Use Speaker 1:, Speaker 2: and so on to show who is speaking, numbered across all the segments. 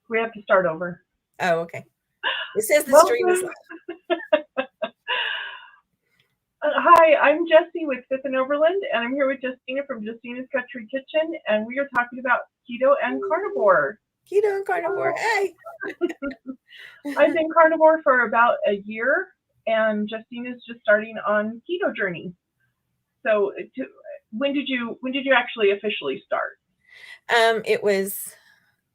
Speaker 1: We have to start over.
Speaker 2: Oh, okay. It says the stream is
Speaker 1: Welcome. Hi, I'm Jessie with Fifth and Overland, and I'm here with Justina from Justina's Country Kitchen, and we are talking about keto and carnivore.
Speaker 2: Keto and Carnivore. Hey.
Speaker 1: I've been carnivore for about a year, and Justina's just starting on keto journey. So, when did you actually officially start?
Speaker 2: It was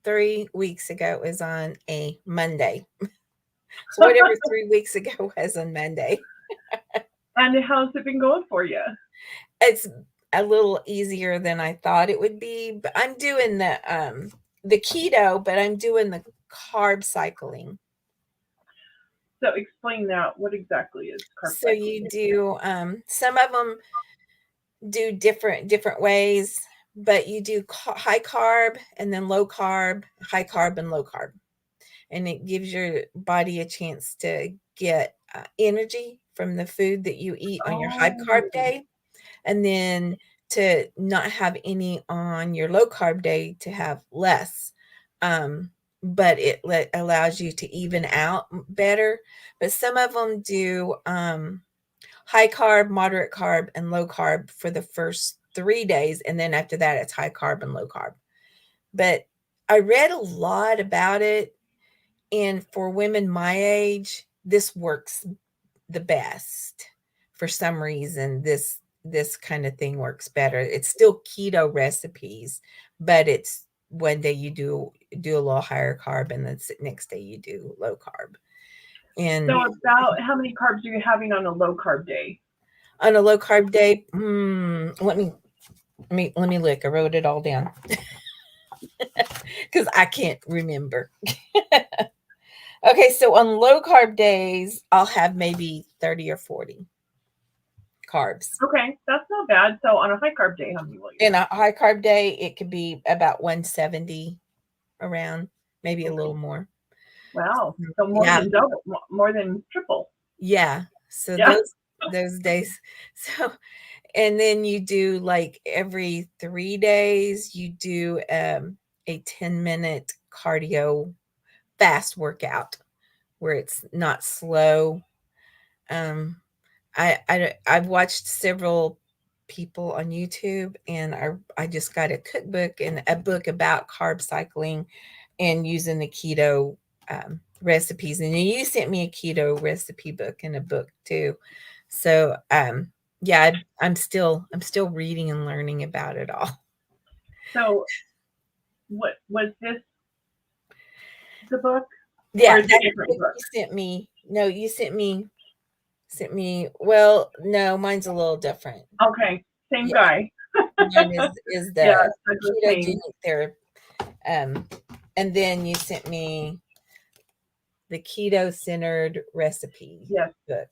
Speaker 2: 3 weeks ago. It was on a Monday. So whatever 3 weeks ago was on Monday.
Speaker 1: And how's it been going for you?
Speaker 2: It's a little easier than I thought it would be, but I'm doing the keto, but I'm doing the carb cycling.
Speaker 1: So, explain that. What exactly is carb
Speaker 2: So you
Speaker 1: cycling?
Speaker 2: do some of them do different ways, but you do high carb and then low carb, high carb and low carb, and it gives your body a chance to get energy from the food that you eat on your high carb
Speaker 1: Oh,
Speaker 2: day, and then to not have any on your low carb day to have less. Um, but allows you to even out better. But some of them do high carb, moderate carb, and low carb for the first 3 days. And then after that, it's high carb and low carb. But I read a lot about it. And for women my age, this works the best. For some reason, this kind of thing works better. It's still keto recipes, but it's one day you do a little higher carb, and the next day you do low carb.
Speaker 1: so
Speaker 2: And
Speaker 1: about how many carbs are you having on a low carb day?
Speaker 2: on a low carb day, let me look. I wrote it all down because I can't remember. Okay, so on low carb days, I'll have maybe 30 or 40 carbs.
Speaker 1: Okay, that's not bad. So on a high carb day, how many will you
Speaker 2: In
Speaker 1: have?
Speaker 2: a high carb day, it could be about 170 around, maybe a little
Speaker 1: Okay.
Speaker 2: more.
Speaker 1: Wow. So more
Speaker 2: Yeah,
Speaker 1: than double, more than triple.
Speaker 2: yeah. So
Speaker 1: Yeah.
Speaker 2: those days. So and then you do like every 3 days, you do a 10-minute cardio fast workout where it's not slow. Um, I've watched several people on YouTube, and I just got a cookbook and a book about carb cycling and using the keto recipes. And then you sent me a keto recipe book and a book too. So yeah, I'm still reading and learning about it all.
Speaker 1: So what was this the book or
Speaker 2: Yeah,
Speaker 1: is it
Speaker 2: that's
Speaker 1: a
Speaker 2: the
Speaker 1: different
Speaker 2: book
Speaker 1: book?
Speaker 2: you sent me. No, you sent me. Well, no, mine's a little different.
Speaker 1: Okay. Same
Speaker 2: Yeah,
Speaker 1: guy.
Speaker 2: mine is
Speaker 1: Yeah,
Speaker 2: the
Speaker 1: it's the same.
Speaker 2: ketogenic therapy. Um, and then you sent me the keto centered recipe
Speaker 1: Yes.
Speaker 2: book.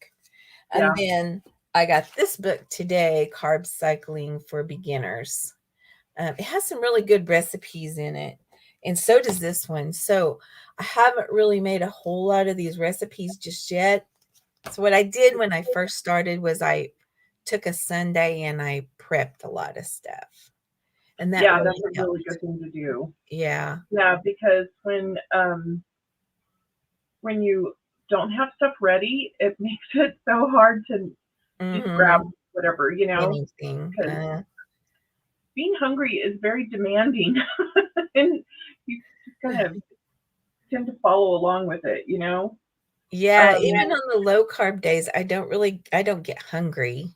Speaker 2: And
Speaker 1: Yeah.
Speaker 2: then I got this book today, Carb Cycling for Beginners. It has some really good recipes in it. And so does this one. So I haven't really made a whole lot of these recipes just yet. So what I did when I first started was I took a Sunday and I prepped a lot of stuff. And that
Speaker 1: Yeah,
Speaker 2: really
Speaker 1: that's a really
Speaker 2: helped.
Speaker 1: good thing to do.
Speaker 2: Yeah.
Speaker 1: Yeah, because when you don't have stuff ready, it makes it so hard to just grab
Speaker 2: Mhm.
Speaker 1: whatever,
Speaker 2: Anything.
Speaker 1: because being hungry is very demanding, and you just kind of tend to follow along with it.
Speaker 2: Yeah,
Speaker 1: Um,
Speaker 2: even on the low carb days, I don't get hungry.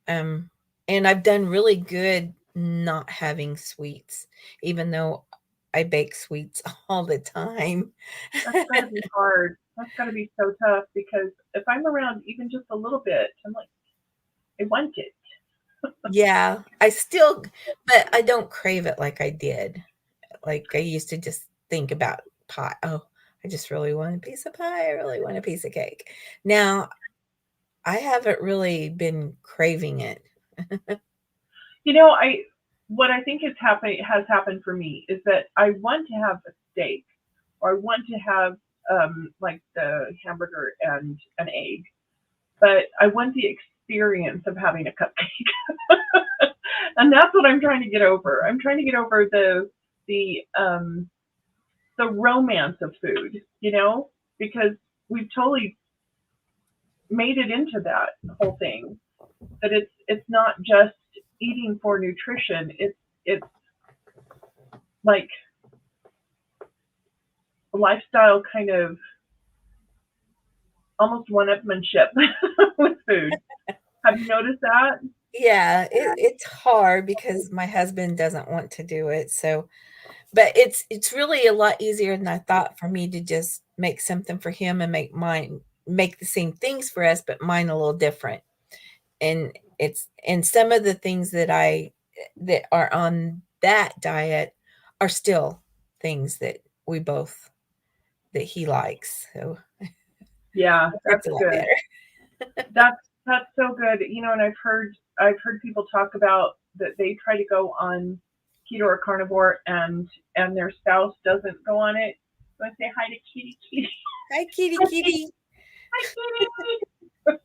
Speaker 2: Um, and I've done really good not having sweets, even though I bake sweets all the time.
Speaker 1: that's got to be hard. That's got to be so tough because if I'm around even just a little bit, I'm like, I want it.
Speaker 2: Yeah, but I don't crave it like I did. Like I used to just think about pie. Oh, I just really want a piece of pie. I really want a piece of cake. Now I haven't really been craving it.
Speaker 1: I what I think has happened for me is that I want to have a steak or I want to have like the hamburger and an egg, but I want the experience of having a cupcake. And that's what I'm trying to get over. I'm trying to get over the the romance of food, you know, because we've totally made it into that whole thing. That it's not just eating for nutrition. It's like a lifestyle kind of almost one-upmanship with food. Have you noticed that?
Speaker 2: Yeah, it's hard because my husband doesn't want to do it, so but it's really a lot easier than I thought for me to just make something for him and make the same things for us, but mine a little different. And some of the things that are on that diet are still things that we both that he likes, so
Speaker 1: Yeah,
Speaker 2: it's
Speaker 1: that's
Speaker 2: a lot
Speaker 1: good.
Speaker 2: better.
Speaker 1: That's so good. You know, and I've heard people talk about that they try to go on keto or carnivore and their spouse doesn't go on it. So I say hi to Kitty Kitty.
Speaker 2: Hi, kitty, kitty.
Speaker 1: Hi Kitty.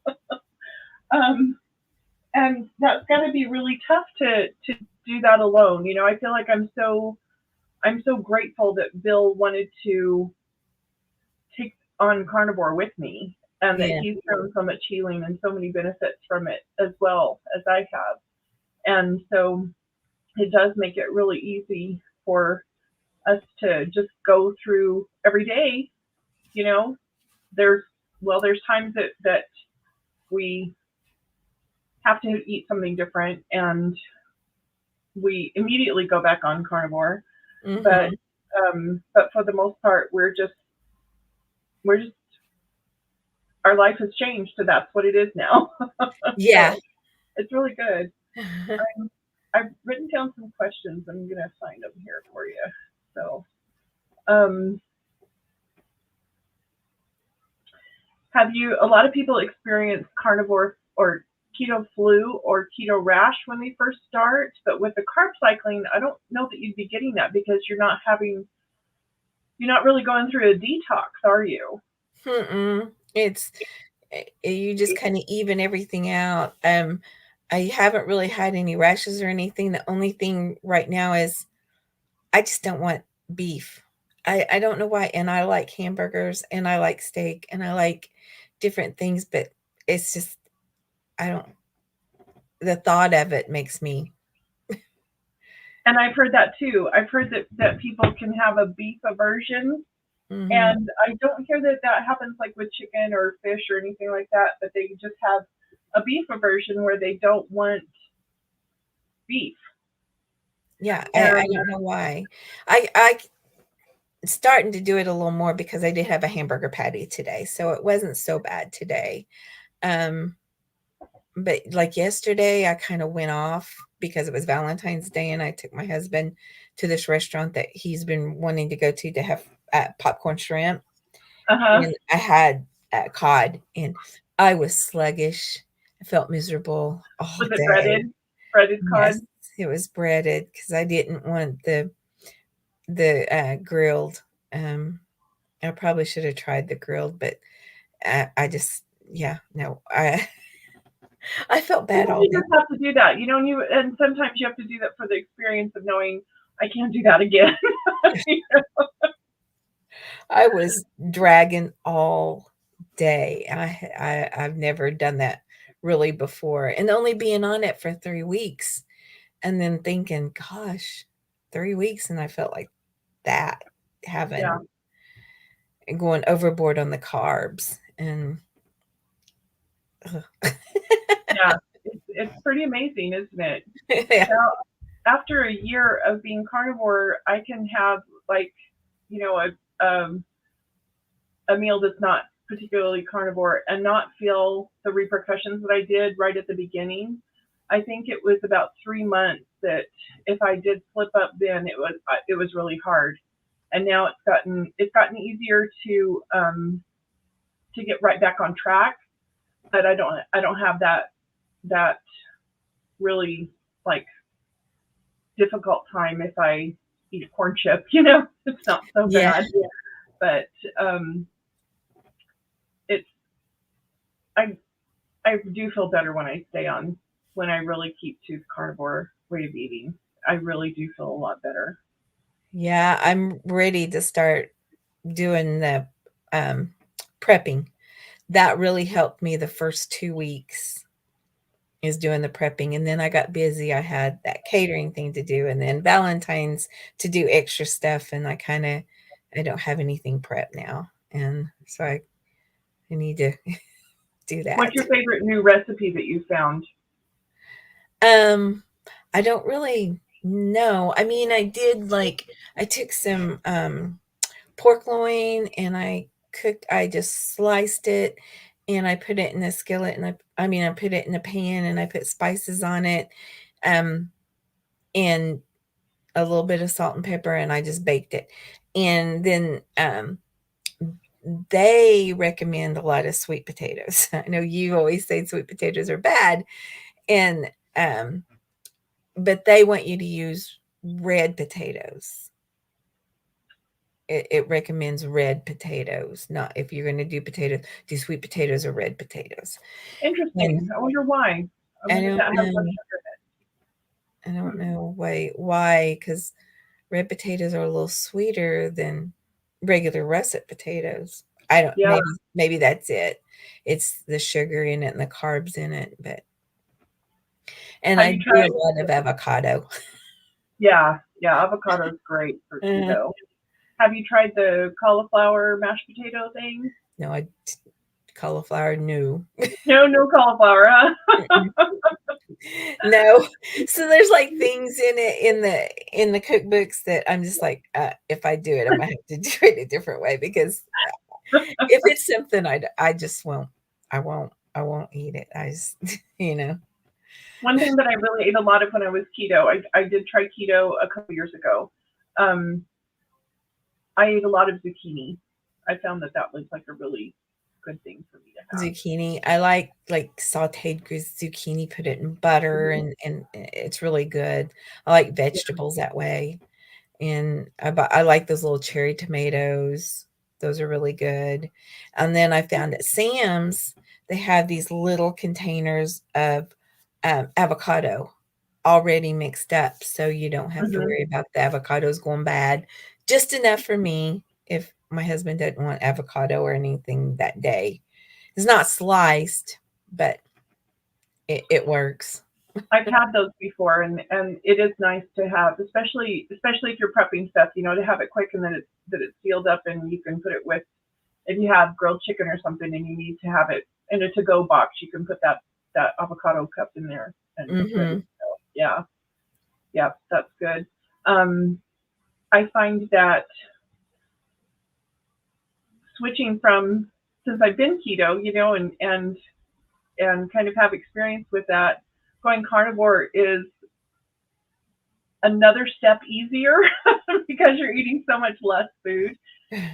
Speaker 1: And that's gonna be really tough to do that alone. You know, I feel like I'm so grateful that Bill wanted to take on carnivore with me and that
Speaker 2: Yeah,
Speaker 1: he's found so much healing and so many benefits from it as well as I have. And so it does make it really easy for us to just go through every day, you know. There's there's times that we have to eat something different and we immediately go back on carnivore. But
Speaker 2: mhm.
Speaker 1: but for the most part we're just our life has changed, so that's what it is now.
Speaker 2: Yeah.
Speaker 1: So it's really good. I've written down some questions. I'm gonna find them here for you. So, um, have you? A lot of people experience carnivore or keto flu or keto rash when they first start, but with the carb cycling, I don't know that you'd be getting that because you're not really going through a detox, are you?
Speaker 2: Mm-mm. You just kinda even everything out. I haven't really had any rashes or anything. The only thing right now is I just don't want beef. I don't know why, and I like hamburgers, and I like steak, and I like different things, but it's just I don't the thought of it makes me
Speaker 1: And I've heard that too. I've heard that people can have a beef aversion.
Speaker 2: mhm.
Speaker 1: And I don't hear that that happens like with chicken or fish or anything like that, but they just have a beef aversion where they don't want beef.
Speaker 2: Yeah, I
Speaker 1: And
Speaker 2: don't know why. I starting to do it a little more because I did have a hamburger patty today, so it wasn't so bad today. Um, but like yesterday, I kind of went off because it was Valentine's Day and I took my husband to this restaurant that he's been wanting to go to have popcorn shrimp.
Speaker 1: uh-huh.
Speaker 2: And I had cod and I was sluggish. I felt miserable all
Speaker 1: Was it
Speaker 2: day.
Speaker 1: breaded? Breaded
Speaker 2: Yes,
Speaker 1: cod?
Speaker 2: it was breaded because I didn't want the grilled. Um, I probably should have tried the grilled, but I just yeah, no, I I felt bad
Speaker 1: Sometimes
Speaker 2: all
Speaker 1: you
Speaker 2: day.
Speaker 1: just have to do that, you know, and sometimes you have to do that for the experience of knowing I can't do that again.
Speaker 2: I was dragging all day. I've never done that really before, and only being on it for 3 weeks, and then thinking, "Gosh, 3 weeks," and I felt like that,
Speaker 1: Yeah,
Speaker 2: having going overboard on the carbs, and ugh.
Speaker 1: yeah. It's pretty amazing, isn't it?
Speaker 2: Yeah.
Speaker 1: Now, after a year of being carnivore, I can have like, you know, a meal that's not particularly carnivore and not feel the repercussions that I did right at the beginning. I think it was about 3 months that if I did slip up, then it was really hard. And now it's gotten easier to get right back on track. But I don't have that really like difficult time if I eat a corn chip. You know, it's not so
Speaker 2: Yeah.
Speaker 1: bad. But um, it's I I do feel better when I stay on, when I really keep to the carnivore way of eating. I really do feel a lot better.
Speaker 2: Yeah, I'm ready to start doing the um, prepping. That really helped me the first 2 weeks is doing the prepping. And then I got busy. I had that catering thing to do, and then Valentine's to do extra stuff. And I don't have anything prepped now. And so I need to do
Speaker 1: What's
Speaker 2: that.
Speaker 1: your favorite new recipe that you found?
Speaker 2: Um, I don't really know. I mean, I took some pork loin and I just sliced it and I put it in a skillet and I put it in a pan and I put spices on it, um, and a little bit of salt and pepper and I just baked it. And then they recommend a lot of sweet potatoes. I know you always say sweet potatoes are bad, and but they want you to use red potatoes. It recommends red potatoes, not if you're going to do potatoes, do sweet potatoes or red potatoes. And
Speaker 1: Interesting. I wonder why. I
Speaker 2: I
Speaker 1: wonder if
Speaker 2: don't
Speaker 1: that has less
Speaker 2: know,
Speaker 1: sugar
Speaker 2: I don't
Speaker 1: in it.
Speaker 2: know why, because red potatoes are a little sweeter than regular russet potatoes. I don't,
Speaker 1: Yeah.
Speaker 2: maybe that's it. It's the sugar in it and the carbs in it, but and
Speaker 1: Have
Speaker 2: I
Speaker 1: you
Speaker 2: do a
Speaker 1: tried?
Speaker 2: lot of avocado.
Speaker 1: Yeah, yeah. Avocado is great for
Speaker 2: Uh,
Speaker 1: keto. Have you tried the cauliflower mashed potato thing?
Speaker 2: no, cauliflower, no.
Speaker 1: No, no cauliflower, huh?
Speaker 2: No. So there's like things in it in the cookbooks that I'm just like, if I do it, I'm gonna have to do it a different way because if it's something I just won't, I won't eat it. I just, you know.
Speaker 1: One thing that I really ate a lot of when I was keto, I did try keto a couple years ago. Um, I ate a lot of zucchini. I found that that was like a really good thing for me to have.
Speaker 2: Zucchini. I like sauteed zucchini, put it in butter
Speaker 1: Mhm.
Speaker 2: and it's really good. I like
Speaker 1: Yeah.
Speaker 2: vegetables that way. And I like those little cherry tomatoes. Those are really good. And then I found at Sam's, they have these little containers of avocado already mixed up, so you don't have to
Speaker 1: Mhm.
Speaker 2: worry about the avocados going bad. Just enough for me if my husband doesn't want avocado or anything that day. It's not sliced, but it works.
Speaker 1: I've had those before, and it is nice to have, especially if you're prepping stuff, to have it quick and then it's sealed up and you can put it with if you have grilled chicken or something and you need to have it in a to-go box, you can put that avocado cup in there and it's ready to
Speaker 2: Mhm.
Speaker 1: go. Yeah, yeah, that's good. Um, I find that switching from since I've been keto, and kind of have experience with that, going carnivore is another step easier because you're eating so much less food.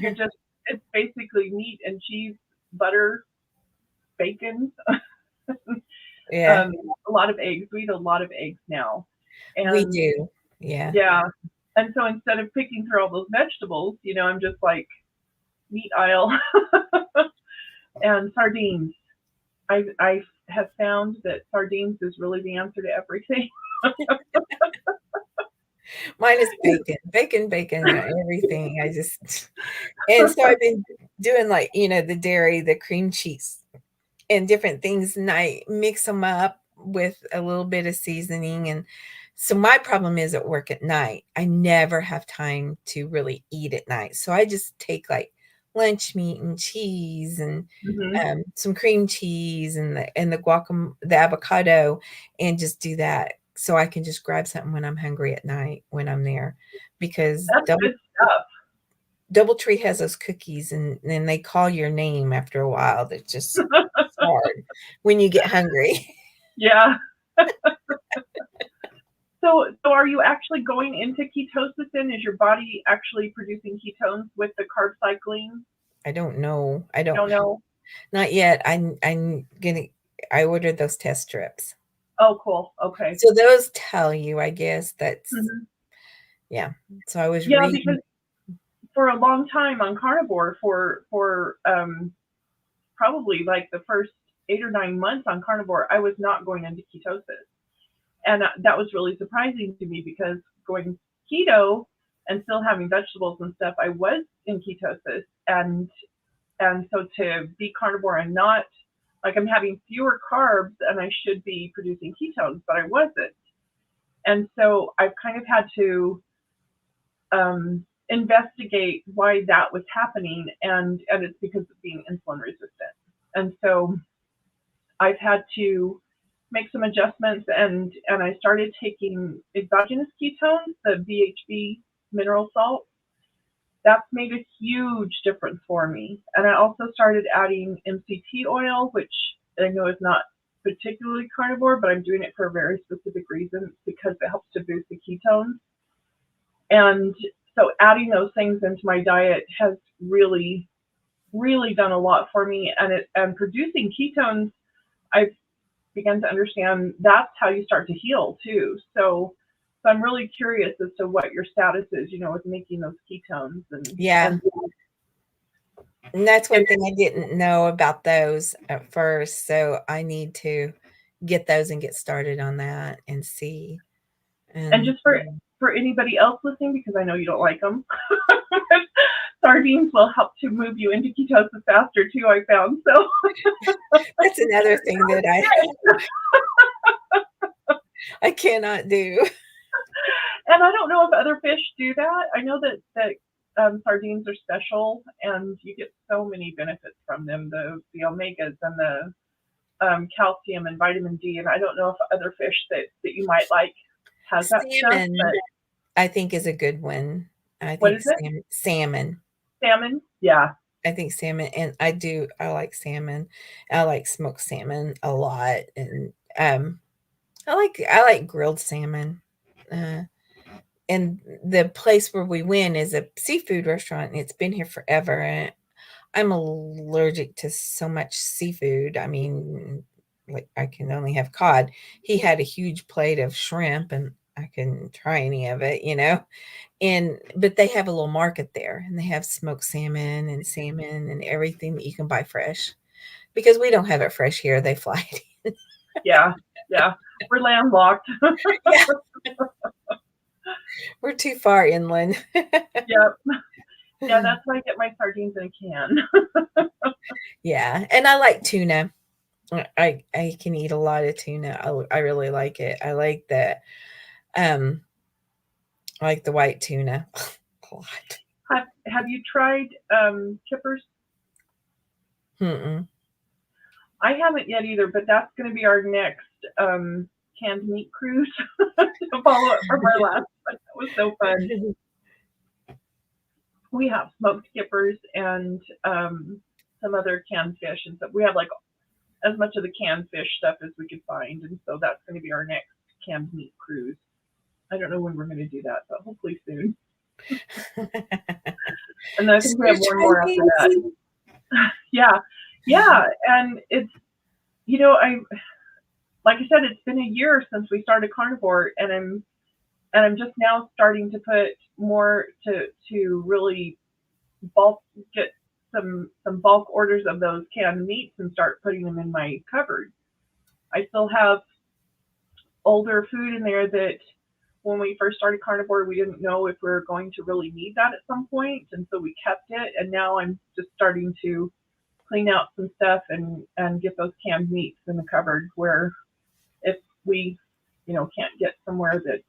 Speaker 1: You're just it's basically meat and cheese, butter, bacon,
Speaker 2: Yeah,
Speaker 1: a lot of eggs. We eat a lot of eggs now,
Speaker 2: we
Speaker 1: and
Speaker 2: do. Yeah.
Speaker 1: yeah, and so instead of picking through all those vegetables, I'm just like meat aisle and sardines. I have found that sardines is really the answer to everything.
Speaker 2: Mine is bacon, bacon, bacon, everything. I just and so I've been doing like, the dairy, the cream cheese and different things, and I mix them up with a little bit of seasoning. And so my problem is at work at night. I never have time to really eat at night. So I just take like lunch meat and cheese and
Speaker 1: Hmm.
Speaker 2: some cream cheese and the guacamole, the avocado, and just do that. So I can just grab something when I'm hungry at night when I'm there, because
Speaker 1: That's good stuff.
Speaker 2: DoubleTree has those cookies, and then they call your name after a while. That's just hard when you get hungry.
Speaker 1: Yeah. So are you actually going into ketosis then? Is your body actually producing ketones with the carb cycling?
Speaker 2: I don't know. I
Speaker 1: You
Speaker 2: don't
Speaker 1: don't know?
Speaker 2: not yet. I'm gonna I ordered those test strips.
Speaker 1: Oh, cool. Okay.
Speaker 2: So those tell you, I guess that's
Speaker 1: Hmm.
Speaker 2: yeah. So I was
Speaker 1: Yeah,
Speaker 2: reading.
Speaker 1: because for a long time on carnivore, for probably like the first 8 or 9 months on carnivore, I was not going into ketosis, and that was really surprising to me because going keto, and still having vegetables and stuff, I was in ketosis, and so to be carnivore and not like I'm having fewer carbs and I should be producing ketones, but I wasn't. And so I've kind of had to investigate why that was happening, and it's because of being insulin resistant. And so I've had to make some adjustments, and I started taking exogenous ketones, the BHB mineral salt. That's made a huge difference for me. And I also started adding MCT oil, which I know is not particularly carnivore, but I'm doing it for a very specific reason because it helps to boost the ketones. And so adding those things into my diet has really, really done a lot for me. And producing ketones, I've begun to understand that's how you start to heal too. So I'm really curious as to what your status is, with making those ketones
Speaker 2: Yeah. And that's one
Speaker 1: and,
Speaker 2: thing I didn't know about those at first. So I need to get those and get started on that and see.
Speaker 1: and
Speaker 2: And
Speaker 1: just for anybody else listening, because I know you don't like them, sardines will help to move you into ketosis faster too, I found. So
Speaker 2: that's another thing that I cannot do.
Speaker 1: And I don't know if other fish do that. I know that sardines are special, and you get so many benefits from them, the omegas and the calcium and vitamin D. And I don't know if other fish that you might like has that stuff.
Speaker 2: Salmon,
Speaker 1: But
Speaker 2: I think, is a good one. I
Speaker 1: what
Speaker 2: think
Speaker 1: is it?
Speaker 2: salmon.
Speaker 1: Salmon? Yeah.
Speaker 2: I think salmon, and I like salmon. I like smoked salmon a lot, and I like grilled salmon. Uh, and the place where we went is a seafood restaurant, and it's been here forever. And I'm allergic to so much seafood. I mean, like I can only have cod. He had a huge plate of shrimp, and I couldn't try any of it. But they have a little market there, and they have smoked salmon and everything that you can buy fresh because we don't have it fresh here. They fly it in.
Speaker 1: Yeah. Yeah. We're landlocked.
Speaker 2: Yeah, we're too far inland.
Speaker 1: Yep. Yeah, that's why I get my sardines in a can.
Speaker 2: Yeah, and I like tuna. I can eat a lot of tuna. I really like it. Um I like the white tuna a lot.
Speaker 1: Have you tried kippers?
Speaker 2: Mm-mm.
Speaker 1: I haven't yet either, but that's going to be our next canned meat cruise to follow up from our last one. That was so fun. We have smoked kippers and some other canned fish, and so we have like as much of the canned fish stuff as we could find, and so that's going to be our next canned meat cruise. I don't know when we're going to do that, but hopefully soon. And I think we have one more after that. Yeah, yeah, and it's I like I said, it's been a year since we started carnivore, and I'm just now starting to put more to really bulk get some bulk orders of those canned meats and start putting them in my cupboard. I still have older food in there that when we first started carnivore, we didn't know if we were going to really need that at some point, and so we kept it. And now I'm just starting to clean out some stuff and get those canned meats in the cupboard where if we can't get somewhere that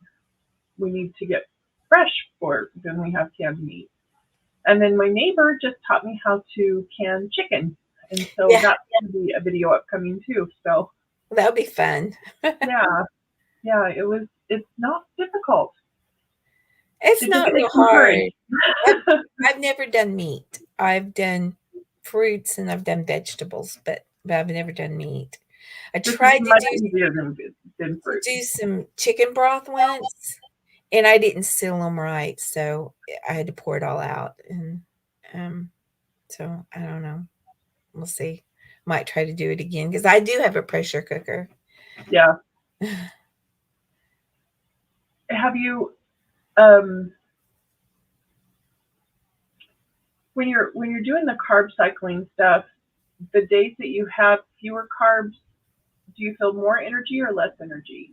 Speaker 1: we need to get fresh for, then we have canned meat. And then my neighbor just taught me how to can chicken, and so
Speaker 2: Yeah,
Speaker 1: that's going to be a video upcoming too. So
Speaker 2: that would be fun.
Speaker 1: yeah, yeah, it's not difficult.
Speaker 2: It's
Speaker 1: It just
Speaker 2: not real
Speaker 1: takes encouragement.
Speaker 2: hard. I've I've never done meat. I've done fruits and I've done vegetables, but I've never done meat. I
Speaker 1: This is
Speaker 2: tried to
Speaker 1: much
Speaker 2: do
Speaker 1: easier than fruit.
Speaker 2: some chicken broth once, and I didn't seal them right, so I had to pour it all out, and, um, so I don't know. We'll see. Might try to do it again because I do have a pressure cooker.
Speaker 1: Yeah. Have you um when you're doing the carb cycling stuff, the days that you have fewer carbs, do you feel more energy or less energy?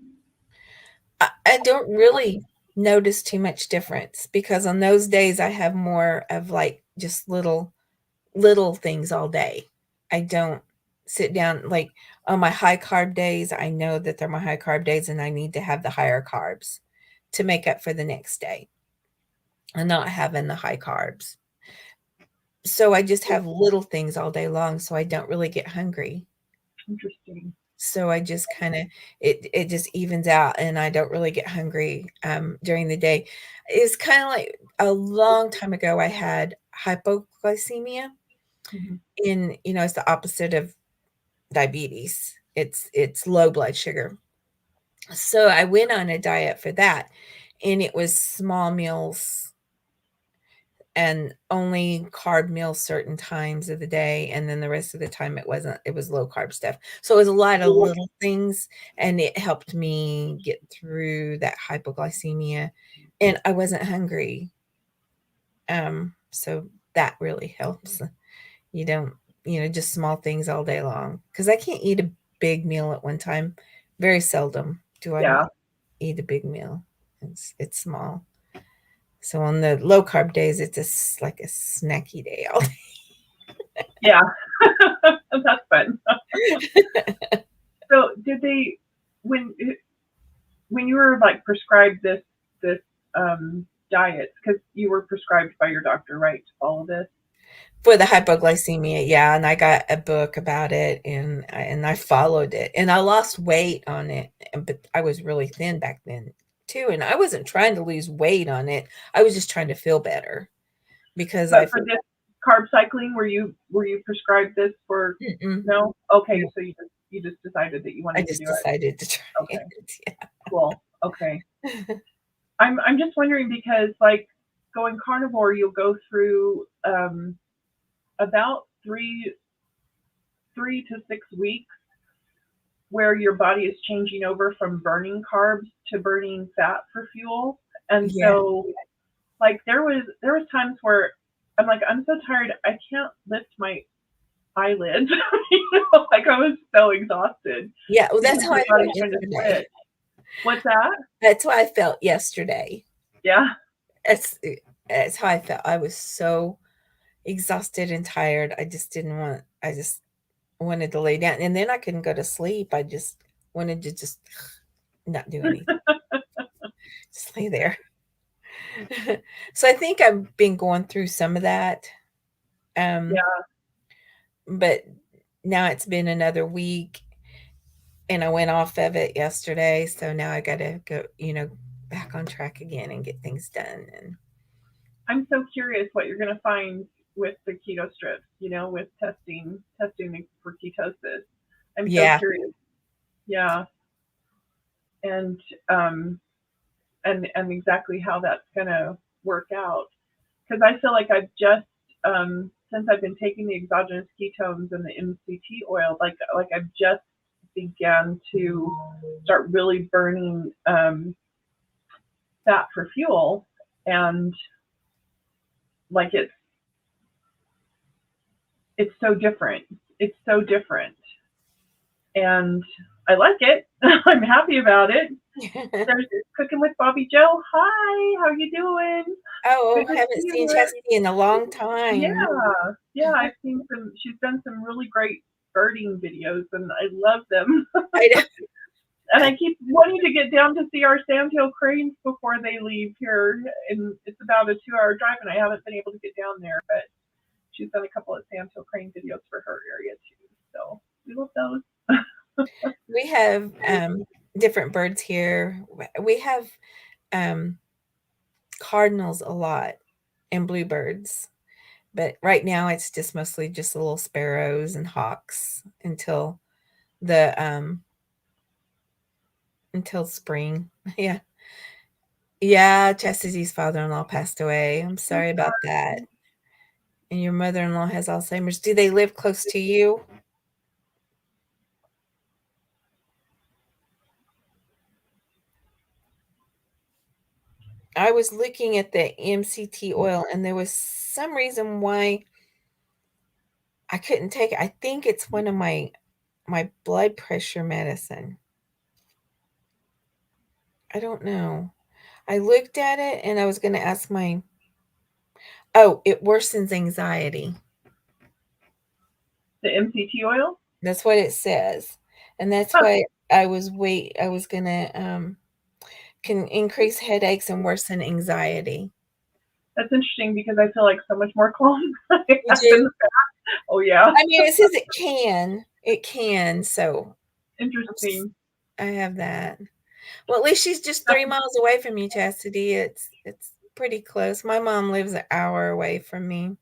Speaker 2: I don't really. notice too much difference, because on those days I have more of like just little things all day. I don't sit down like on my high carb days. I know that they're my high carb days and I need to have the higher carbs to make up for the next day and not having the high carbs. So I just have little things all day long so I don't really get hungry.
Speaker 1: Interesting.
Speaker 2: So I just kind of it just evens out and I don't really get hungry during the day. It's kind of like a long time ago I had hypoglycemia,
Speaker 1: Hmm.
Speaker 2: in it's the opposite of diabetes. It's low blood sugar. So I went on a diet for that, and it was small meals and only carb meals certain times of the day, and then the rest of the time it was low carb stuff. So it was a lot of little things, and it helped me get through that hypoglycemia, and I wasn't hungry. So that really helps. You don't, just small things all day long, because I can't eat a big meal at one time. Very seldom do I
Speaker 1: Yeah.
Speaker 2: eat a big meal. It's small. So on the low carb days, it's just like a snacky day all
Speaker 1: Yeah. That's fun. So did they when when you were like prescribed this diet, because you were prescribed by your doctor, right, to follow this?
Speaker 2: for the hypoglycemia. Yeah, and I got a book about it, and I followed it, and I lost weight on it, but I was really thin back then too, and I wasn't trying to lose weight on it. I was just trying to feel better because
Speaker 1: But
Speaker 2: I
Speaker 1: for this carb cycling, were you prescribed this for?
Speaker 2: mm-mm,
Speaker 1: No. Okay,
Speaker 2: no,
Speaker 1: so you just decided that you
Speaker 2: I
Speaker 1: wanted to
Speaker 2: just
Speaker 1: do it.
Speaker 2: decided to try
Speaker 1: Okay,
Speaker 2: it.
Speaker 1: cool. Okay,
Speaker 2: Yeah.
Speaker 1: I'm just wondering because like going carnivore, you'll go through about three to 6 weeks where your body is changing over from burning carbs to burning fat for fuel. And
Speaker 2: Yeah.
Speaker 1: so like there was times where I'm like, I'm so tired I can't lift my eyelids. Like I was so exhausted
Speaker 2: Yeah, well,
Speaker 1: because
Speaker 2: that's how
Speaker 1: my
Speaker 2: I felt
Speaker 1: body's trying to
Speaker 2: yesterday.
Speaker 1: switch. What's that?
Speaker 2: That's how I felt yesterday.
Speaker 1: Yeah.
Speaker 2: That's that's how I felt. I was so exhausted and tired. I just wanted to lay down, and then I couldn't go to sleep. I just wanted to just not do anything, just lay there. So I think I've been going through some of that, um,
Speaker 1: Yeah.
Speaker 2: but now it's been another week, and I went off of it yesterday, so now I gotta go, back on track again and get things done, and
Speaker 1: I'm so curious what you're going to find with the keto strips, with testing for ketosis. I'm so
Speaker 2: yeah.
Speaker 1: curious. Yeah. And um and exactly how that's going to work out, because I feel like I've just since I've been taking the exogenous ketones and the MCT oil, like I've just began to start really burning fat for fuel, and like it's so different. It's so different, and I like it. I'm happy about it. There's cooking with Bobby Joe. Hi, how you doing?
Speaker 2: Oh,
Speaker 1: Good to
Speaker 2: haven't
Speaker 1: see
Speaker 2: seen
Speaker 1: you.
Speaker 2: Chastity in a long time.
Speaker 1: Yeah, yeah. I've seen some. She's done some really great birding videos, and I love them.
Speaker 2: I know.
Speaker 1: And I keep wanting to get down to see our sandhill cranes before they leave here. And it's about a 2-hour drive, and I haven't been able to get down there. But she's done a couple of sandhill crane videos for her area too. So we love those.
Speaker 2: We have, different birds here. We have, um, cardinals a lot and bluebirds, but right now it's just mostly just little sparrows and hawks the, until spring. Yeah. Yeah, Chastity's father-in-law passed away. I'm sorry about that. And your mother-in-law has Alzheimer's. Do they live close to you? I was looking at the MCT oil, and there was some reason why I couldn't take it. I think it's one of my blood pressure medicine. I don't know. I looked at it and I was going to ask oh, it worsens anxiety.
Speaker 1: The MCT oil?
Speaker 2: That's what it says. And that's
Speaker 1: Huh,
Speaker 2: why I was going to, can increase headaches and worsen anxiety.
Speaker 1: that's interesting because I feel like so much more calm than I
Speaker 2: You
Speaker 1: have in
Speaker 2: do?
Speaker 1: the past. Oh yeah,
Speaker 2: I mean, it says it can. It can. So
Speaker 1: interesting.
Speaker 2: I have that. Well, at least she's just 3 miles away from you, Chastity. It's pretty close. My mom lives an hour away from me,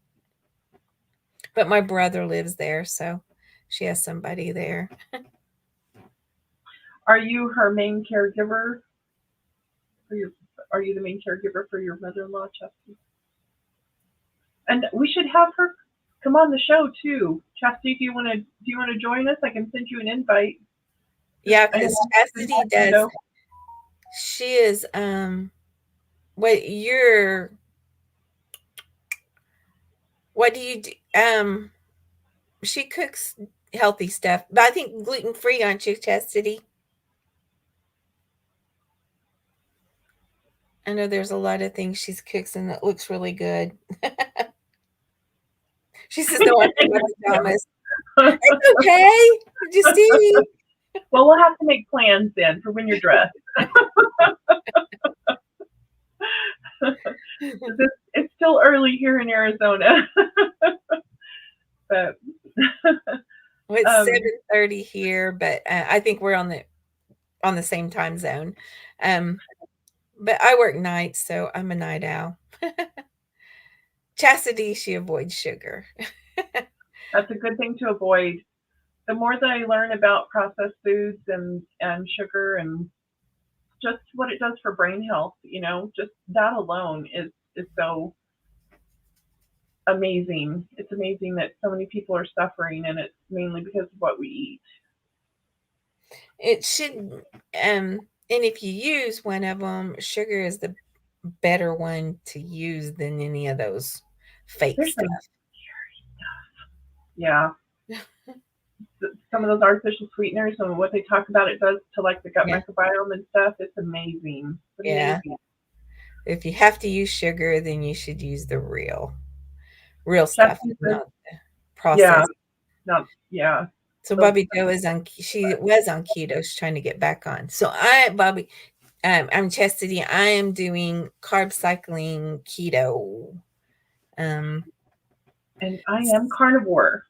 Speaker 2: but my brother lives there, so she has somebody there.
Speaker 1: Are you her main caregiver for your? Are you the main caregiver for your mother-in-law, Chastity? And we should have her come on the show too. Chastity, do you want to join us? I can send you an invite.
Speaker 2: Yeah,
Speaker 1: I know
Speaker 2: because Chastity does.
Speaker 1: though.
Speaker 2: She is what you're what do you do? She cooks healthy stuff, but I think gluten free, aren't you, Chastity? I know there's a lot of things she cooks and it looks really good. She says, "No, I'm in my pajamas." It's okay, Justine.
Speaker 1: Well, we'll have to make plans then for when you're dressed. It's still early here in Arizona, but
Speaker 2: Well, it's
Speaker 1: um,
Speaker 2: 7:30 here, but I think we're on the same time zone. Um, but I work nights, so I'm a night owl. Chastity, she avoids sugar.
Speaker 1: that's a good thing to avoid. The more that I learn about processed foods and sugar and just what it does for brain health, just that alone is so amazing. It's amazing that so many people are suffering, and it's mainly because of what we eat.
Speaker 2: It should, and if you use one of them, sugar is the better one to use than any of those fake
Speaker 1: There's
Speaker 2: stuff.
Speaker 1: some, yeah, some of those artificial sweeteners and what they talk about it does to like the gut
Speaker 2: Yeah,
Speaker 1: microbiome and stuff. It's amazing. It's
Speaker 2: yeah.
Speaker 1: amazing.
Speaker 2: If you have to use sugar, then you should use the real stuff,
Speaker 1: Chestnut says,
Speaker 2: not the
Speaker 1: yeah,
Speaker 2: processed.
Speaker 1: not yeah.
Speaker 2: So
Speaker 1: Those
Speaker 2: Bobby Joe is on. She was on keto. She's trying to get back on. So Bobby, I'm Chastity. I am doing carb cycling keto. Um,
Speaker 1: and I am carnivore.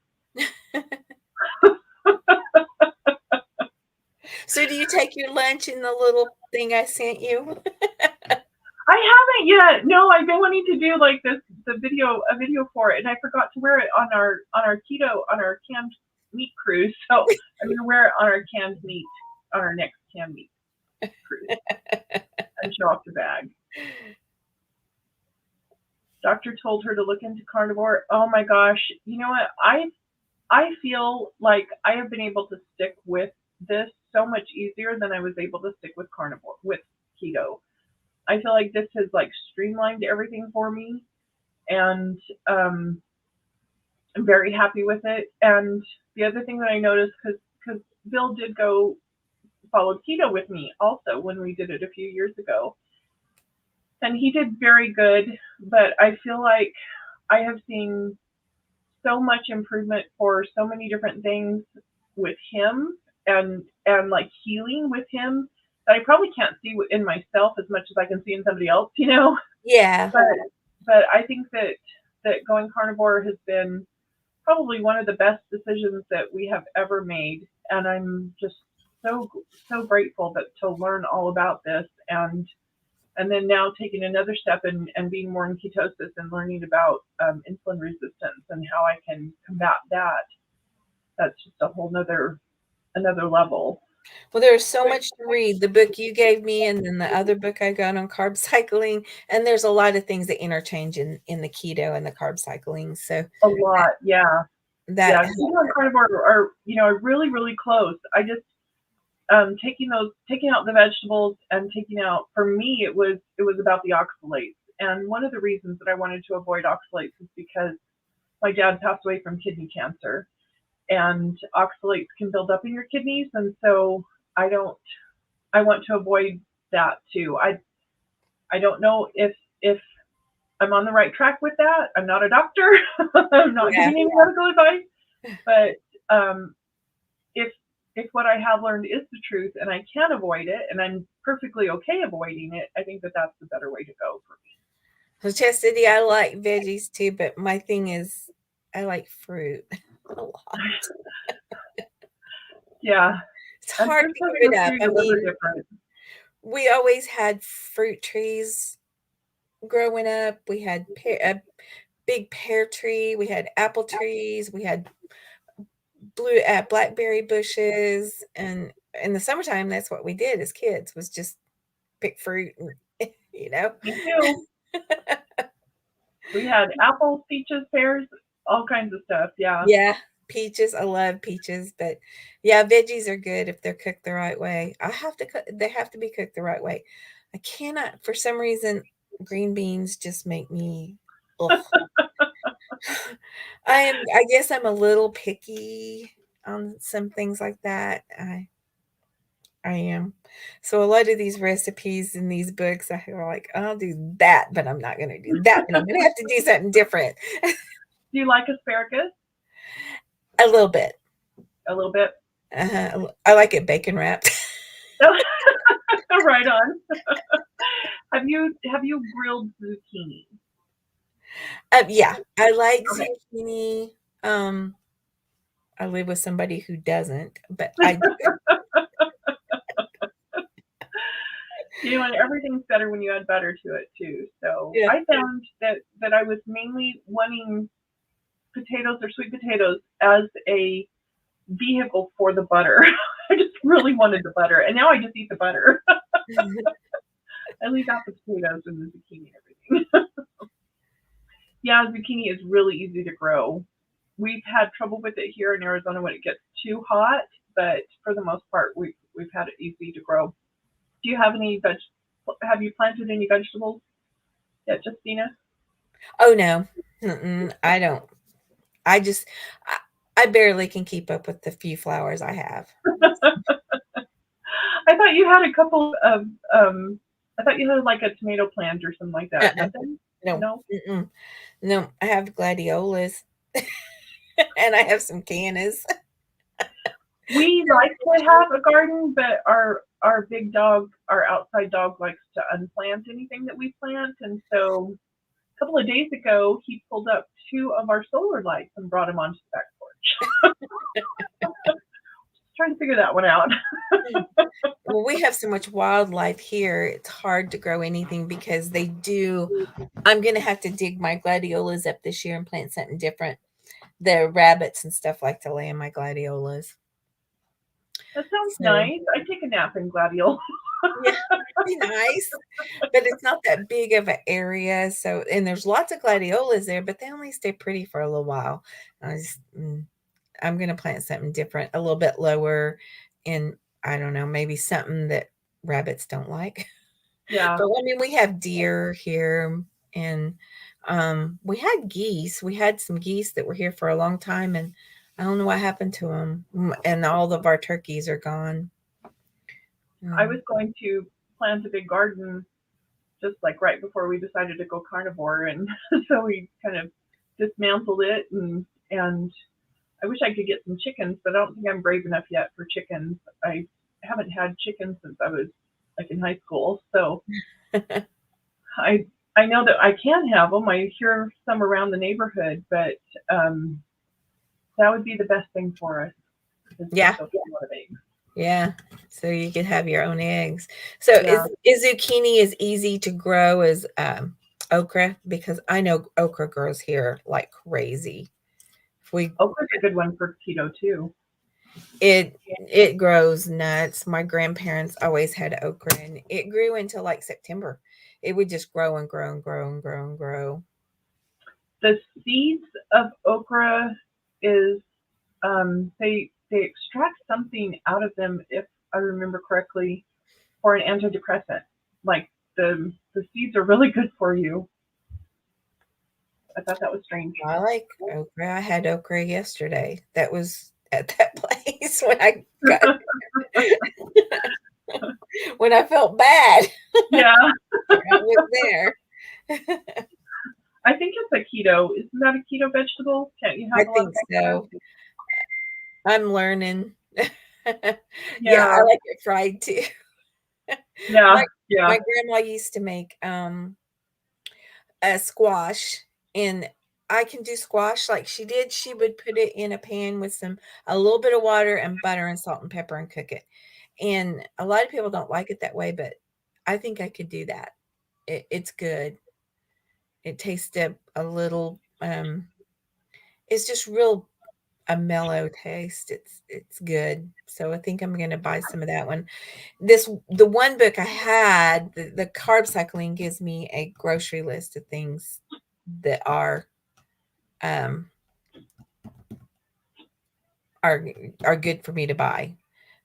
Speaker 2: so do you take your lunch in the little thing I sent you?
Speaker 1: I haven't yet. No, I've been wanting to do like a video for it, and I forgot to wear it on our keto on our canned meat cruise. So I'm gonna wear it on our canned meat on our next canned meat cruise and show off the bag. Doctor told her to look into carnivore. Oh my gosh, you know what? I feel like I have been able to stick with this so much easier than I was able to stick with carnivore with keto. I feel like this has like streamlined everything for me, and um, I'm very happy with it. And the other thing that I noticed, because Bill did go follow keto with me also when we did it a few years ago, and he did very good. But I feel like I have seen so much improvement for so many different things with him, and like healing with him, that I probably can't see in myself as much as I can see in somebody else.
Speaker 2: Yeah.
Speaker 1: But but I think that going carnivore has been probably one of the best decisions that we have ever made, and I'm just so grateful that to learn all about this, and then now taking another step and being more in ketosis and learning about insulin resistance and how I can combat that. That's just a whole nother another level.
Speaker 2: Well, there's so much to read. The book you gave me, and then the other book I got on carb cycling, and there's a lot of things that interchange in the keto and the carb cycling. So
Speaker 1: A lot, yeah,
Speaker 2: that
Speaker 1: yeah. Keto and carnivore are really close. I just taking out the vegetables and taking out, for me it was about the oxalates. And one of the reasons that I wanted to avoid oxalates is because my dad passed away from kidney cancer, and oxalates can build up in your kidneys, and so I don't I want to avoid that too. I don't know if I'm on the right track with that. I'm not a doctor. I'm not
Speaker 2: Yeah.
Speaker 1: giving any medical advice, but if if what I have learned is the truth and I can avoid it and I'm perfectly okay avoiding it, I think that that's the better way to go for me.
Speaker 2: So Chastity, I like veggies too, but my thing is I like fruit a lot.
Speaker 1: Yeah,
Speaker 2: It's
Speaker 1: and
Speaker 2: hard to give
Speaker 1: personally,
Speaker 2: it
Speaker 1: the
Speaker 2: up.
Speaker 1: food
Speaker 2: I
Speaker 1: is ever
Speaker 2: mean,
Speaker 1: different.
Speaker 2: we always had fruit trees growing up. We had a big pear tree. We had apple trees. We had blackberry bushes, and in the summertime, that's what we did as kids was just pick fruit and you know.
Speaker 1: Me too. We had apples, peaches, pears, all kinds of stuff. Yeah.
Speaker 2: Yeah, peaches. I love peaches, but yeah, veggies are good if they're cooked the right way. I have to cook. They have to be cooked the right way. I cannot, for some reason, green beans just make me. Ugh. I guess I'm a little picky on some things like that. I am. So a lot of these recipes in these books, I feel like I'll do that, but I'm not going to do that, but I'm going to have to do something different.
Speaker 1: Do you like asparagus?
Speaker 2: A little bit.
Speaker 1: A little bit.
Speaker 2: I like it bacon wrapped.
Speaker 1: Right on. Have you grilled zucchini?
Speaker 2: Yeah, I like
Speaker 1: Okay.
Speaker 2: zucchini. Um, I live with somebody who doesn't, but I do.
Speaker 1: And everything's better when you add butter to it too. So
Speaker 2: Yeah.
Speaker 1: I found that I was mainly wanting potatoes or sweet potatoes as a vehicle for the butter. I just really wanted the butter, and now I just eat the butter. I leave out the potatoes and the zucchini and everything. Yeah, zucchini is really easy to grow. We've had trouble with it here in Arizona when it gets too hot, but for the most part, we've had it easy to grow. Do you have any veg? Have you planted any vegetables yet, Justina?
Speaker 2: Oh no, I don't. I just I, I barely can keep up with the few flowers I have.
Speaker 1: I thought you had a couple of I thought you had like a tomato plant or something like that.
Speaker 2: Uh-uh.
Speaker 1: Nothing?
Speaker 2: No,
Speaker 1: No.
Speaker 2: no. I have gladiolas and I have some cannas.
Speaker 1: We like to have a garden, but our big dog, our outside dog, likes to unplant anything that we plant, and so a couple of days ago he pulled up two of our solar lights and brought them onto the back porch. Trying to figure that one out.
Speaker 2: Well, we have so much wildlife here. It's hard to grow anything because they do. I'm gonna have to dig my gladiolas up this year and plant something different. The rabbits and stuff like to lay in my gladiolas.
Speaker 1: That sounds
Speaker 2: So
Speaker 1: nice. I take a nap in Gladiola.
Speaker 2: yeah, it'd be nice, but it's not that big of an area. So and there's lots of gladiolas there, but they only stay pretty for a little while. I just, I'm gonna plant something different, a little bit lower, and I don't know, maybe something that rabbits don't like.
Speaker 1: Yeah,
Speaker 2: But I mean, we have deer here, and we had geese. We had some geese that were here for a long time, and I don't know what happened to them. And all of our turkeys are gone.
Speaker 1: I was
Speaker 2: Mm.
Speaker 1: going to plant a big garden just like right before we decided to go carnivore, and so we kind of dismantled it, and I wish I could get some chickens, but I don't think I'm brave enough yet for chickens. I haven't had chickens since I was like in high school, so I know that I can have them. I hear some around the neighborhood, but um, that would be the best thing for us is to
Speaker 2: Yeah,
Speaker 1: still get a lot of eggs.
Speaker 2: yeah. So you could have your own eggs. So
Speaker 1: Yeah,
Speaker 2: is zucchini as easy to grow as okra? Because I know okra grows here like crazy. If we
Speaker 1: okra's a good one for keto too.
Speaker 2: it grows nuts. My grandparents always had okra, and it grew until like September. It would just grow and grow and grow and grow and grow.
Speaker 1: The seeds of okra is they extract something out of them, if I remember correctly, for an antidepressant. Like the seeds are really good for you. I thought that was strange.
Speaker 2: I like okra. I had okra yesterday. That was at that place when I got. when I felt bad.
Speaker 1: Yeah,
Speaker 2: I was there.
Speaker 1: I think it's a keto. Isn't that a keto vegetable? Can't you
Speaker 2: I
Speaker 1: have a lot of
Speaker 2: think
Speaker 1: extras?
Speaker 2: so. I'm learning. Yeah, I
Speaker 1: Yeah,
Speaker 2: like it fried too.
Speaker 1: yeah,
Speaker 2: My
Speaker 1: yeah.
Speaker 2: my grandma used to make a squash, and I can do squash like she did. She would put it in a pan with a little bit of water and butter and salt and pepper and cook it. And a lot of people don't like it that way, but I think I could do that. It's good. It tastes a little it's just real a mellow taste. It's good. So I think I'm gonna buy some of that one. The one book I had, the carb cycling gives me a grocery list of things that um are are good for me to buy.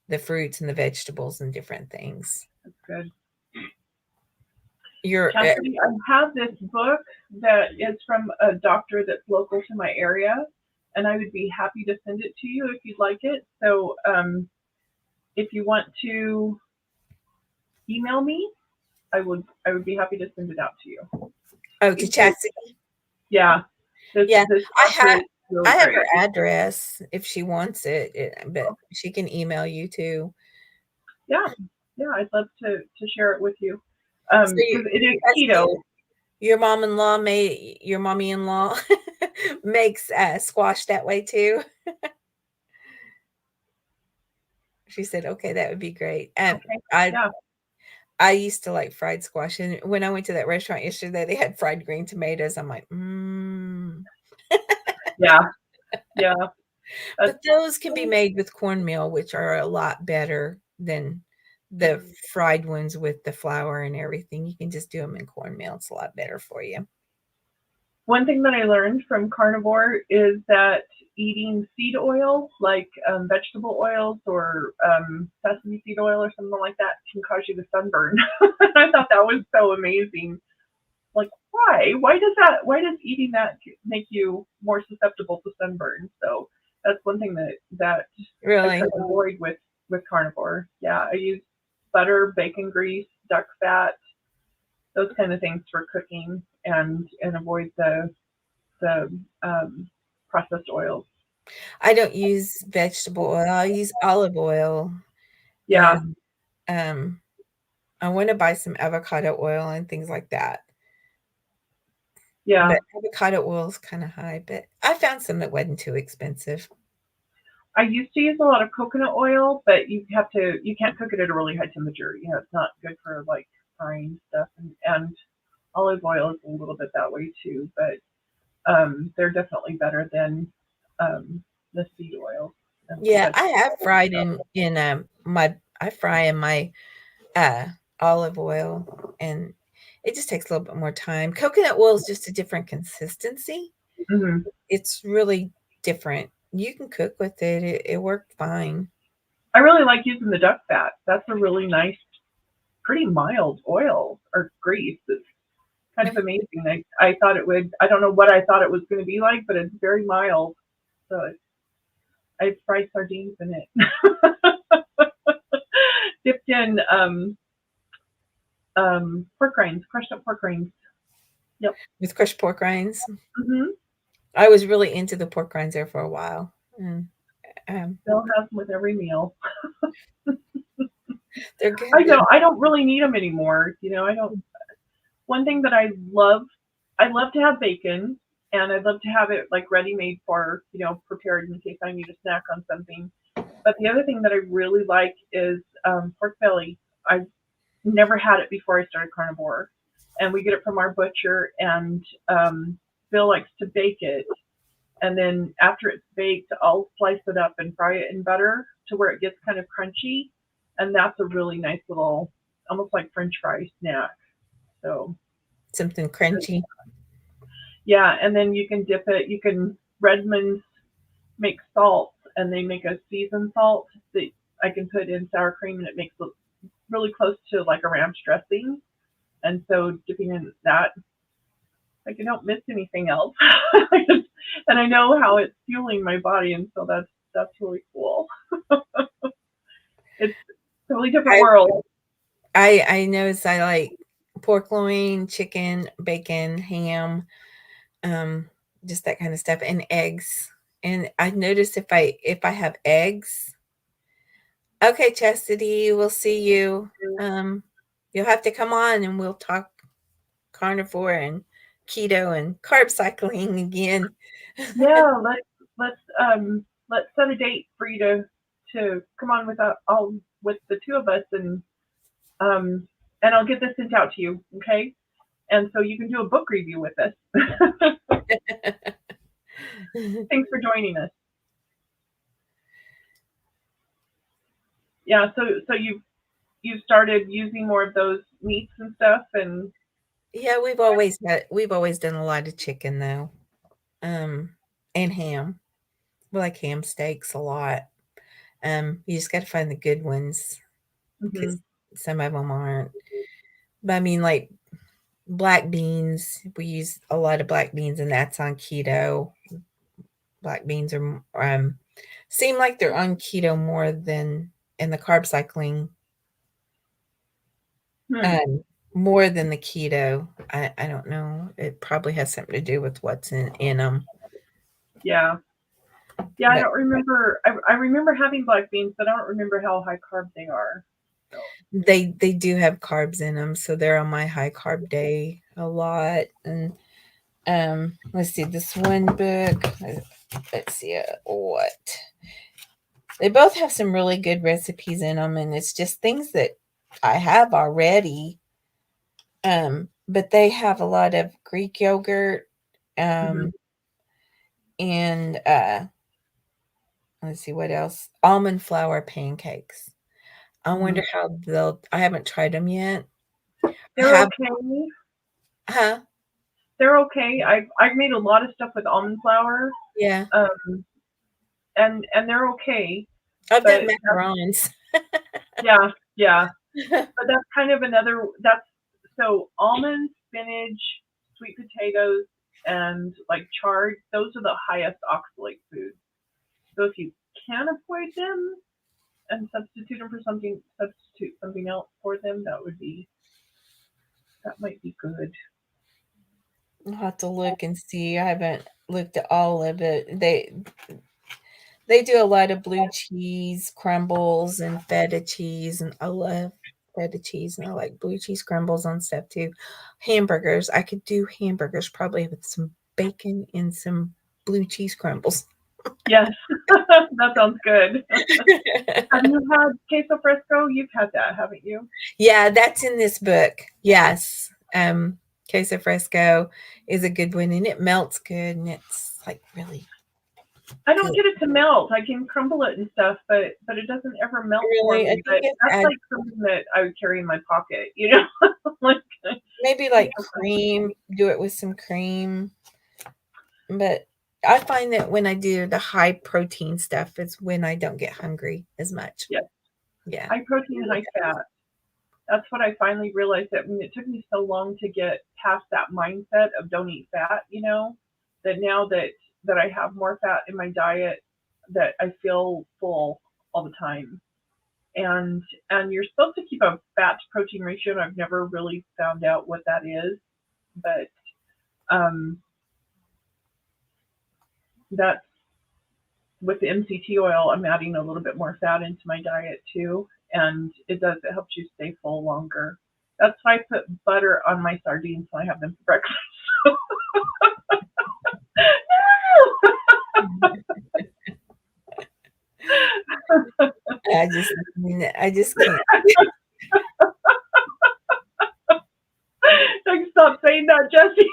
Speaker 2: The fruits and the vegetables and different things.
Speaker 1: That's good.
Speaker 2: You're
Speaker 1: Chastity, I have this book that is from a doctor that's local to my area, and I would be happy to send it to you if you'd like it. So if you want to email me, I would be happy to send it out to you.
Speaker 2: oh, to
Speaker 1: It's a,
Speaker 2: Chastity.
Speaker 1: yeah,
Speaker 2: Yeah,
Speaker 1: this
Speaker 2: I
Speaker 1: doctor
Speaker 2: have
Speaker 1: is really
Speaker 2: I have
Speaker 1: great.
Speaker 2: her address if she wants but she can email you too.
Speaker 1: Yeah, yeah, I'd love to share it with you.
Speaker 2: So
Speaker 1: Because it is
Speaker 2: Chastity,
Speaker 1: keto.
Speaker 2: your mom-in-law made your mommy-in-law makes squash that way too. She said, "Okay, that would be great." And
Speaker 1: Okay,
Speaker 2: I
Speaker 1: yeah,
Speaker 2: I used to like fried squash, and when I went to that restaurant yesterday, they had fried green tomatoes. I'm like, "Mm."
Speaker 1: yeah, yeah. That's
Speaker 2: But those can be made with cornmeal, which are a lot better than the
Speaker 1: mhm.
Speaker 2: fried ones with the flour and everything. You can just do them in cornmeal. It's a lot better for you.
Speaker 1: One thing that I learned from carnivore is that eating seed oil, like vegetable oils or sesame seed oil or something like that, can cause you to sunburn. I thought that was so amazing. Like, why? Why does that? Why does eating that make you more susceptible to sunburn? So that's one thing that I try
Speaker 2: Really?
Speaker 1: to avoid with carnivore. Yeah, I use butter, bacon grease, duck fat, those kind of things for cooking, and avoid the processed oils.
Speaker 2: I don't use vegetable oil. I use olive oil,
Speaker 1: Yeah,
Speaker 2: and um, I want to buy some avocado oil and things like that.
Speaker 1: yeah.
Speaker 2: But avocado oil is kind of high, but I found some that wasn't too expensive.
Speaker 1: I used to use a lot of coconut oil, but you can't cook it at a really high temperature. You know, it's not good for like frying stuff, and olive oil is a little bit that way too. But they're definitely better than the seed oil and
Speaker 2: Yeah, I
Speaker 1: vegetable
Speaker 2: have
Speaker 1: oil and
Speaker 2: fried
Speaker 1: stuff.
Speaker 2: in my I fry in my uh olive oil, and it just takes a little bit more time. Coconut oil is just a different consistency.
Speaker 1: Hmm.
Speaker 2: It's really different. You can cook with it. It worked fine.
Speaker 1: I really like using the duck fat. That's a really nice, pretty mild oil or grease. It's kind of amazing. I thought it would. I don't know what I thought it was going to be like, but it's very mild. So I fried sardines in it, dipped in pork rinds, crushed up pork rinds. Yep.
Speaker 2: With crushed pork rinds.
Speaker 1: Hmm.
Speaker 2: I was really into the pork rinds there for a while. And, um,
Speaker 1: Still have them with every meal.
Speaker 2: they're good. They're
Speaker 1: I don't really need them anymore. You know, I don't. One thing that I love to have bacon, and I love to have it like ready made for prepared in case I need a snack on something. But the other thing that I really like is pork belly. I've never had it before I started carnivore, and we get it from our butcher. And Bill likes to bake it, and then after it's baked, I'll slice it up and fry it in butter to where it gets kind of crunchy, and that's a really nice little, almost like French fry snack. So
Speaker 2: something crunchy.
Speaker 1: yeah, and then you can dip it. You can Redmond's make salt, and they make a seasoned salt that I can put in sour cream, and it makes it really close to like a ranch dressing. And so dipping in that, like I don't miss anything else. And I know how it's fueling my body, and so that's really cool. It's Totally different
Speaker 2: I
Speaker 1: world.
Speaker 2: I notice I like pork loin, chicken, bacon, ham, um, just that kind of stuff, and eggs. And I noticed if I have eggs, okay, Chastity, we'll see you. Um, you'll have to come on and we'll talk carnivore and keto and carb cycling again.
Speaker 1: Yeah, let's set a date for you to come on with all with the two of us, um and I'll get this sent out to you, okay? And so you can do a book review with us. Thanks for joining us. Yeah, so you've started using more of those meats and stuff, and
Speaker 2: Yeah, we've always done a lot of chicken though. Um, and ham. We like ham steaks a lot. You just got to find the good ones
Speaker 1: mhm,
Speaker 2: because some of them aren't. But I mean, like black beans, we use a lot of black beans, and that's on keto. Black beans are seem like they're on keto more than in the carb cycling,
Speaker 1: hmm,
Speaker 2: um, more than the keto. I don't know. It probably has something to do with what's in them.
Speaker 1: yeah. Yeah, I
Speaker 2: But
Speaker 1: don't remember. I remember having black beans, but I don't remember how high carb they are. So,
Speaker 2: they do have carbs in them, so they're on my high carb day a lot. And let's see, this one book. Let's see what they both have some really good recipes in them, and it's just things that I have already. But they have a lot of Greek yogurt,
Speaker 1: mhm,
Speaker 2: um, and let's see what else. Almond flour pancakes. I wonder
Speaker 1: mhm.
Speaker 2: how they'll. I haven't tried them yet. I
Speaker 1: They're
Speaker 2: have,
Speaker 1: okay.
Speaker 2: huh?
Speaker 1: They're okay. I've made a lot of stuff with almond flour,
Speaker 2: Yeah,
Speaker 1: um, and they're okay.
Speaker 2: I've done
Speaker 1: But
Speaker 2: macarons.
Speaker 1: yeah, yeah. But that's kind of another. That's so almonds, spinach, sweet potatoes, and like chard. Those are the highest oxalate foods. So if you can avoid them and substitute something else for them, that might be good.
Speaker 2: I'll have to look and see. I haven't looked at all of it. They do a lot of blue cheese crumbles and feta cheese, and I love feta cheese, and I like blue cheese crumbles on stuff too. Hamburgers, I could do hamburgers probably with some bacon and some blue cheese crumbles.
Speaker 1: Yes, that sounds good. Have you had queso fresco? You've had that, haven't you?
Speaker 2: Yeah, that's in this book. Yes. Queso fresco is a good one, and it melts good, and it's like really
Speaker 1: I don't
Speaker 2: good.
Speaker 1: get it to melt. I can crumble it and stuff, but it doesn't ever melt for
Speaker 2: Really, I
Speaker 1: me.
Speaker 2: think
Speaker 1: But
Speaker 2: it's
Speaker 1: that's
Speaker 2: add
Speaker 1: like something that I would carry in my pocket, you know, like
Speaker 2: maybe
Speaker 1: you
Speaker 2: like
Speaker 1: know,
Speaker 2: cream, do it with some cream. But I find that when I do the high protein stuff, it's when I don't get hungry as much.
Speaker 1: yes,
Speaker 2: Yeah.
Speaker 1: high protein, high fat. That's what I finally realized. That I mean, it took me so long to get past that mindset of don't eat fat, you know, that now that I have more fat in my diet, that I feel full all the time. And you're supposed to keep a fat to protein ratio, and I've never really found out what that is, but um, that's with the MCT oil. I'm adding a little bit more fat into my diet too, and it helps you stay full longer. That's why I put butter on my sardines when I have them for breakfast.
Speaker 2: I just can't.
Speaker 1: Like, stop saying that, Jesse.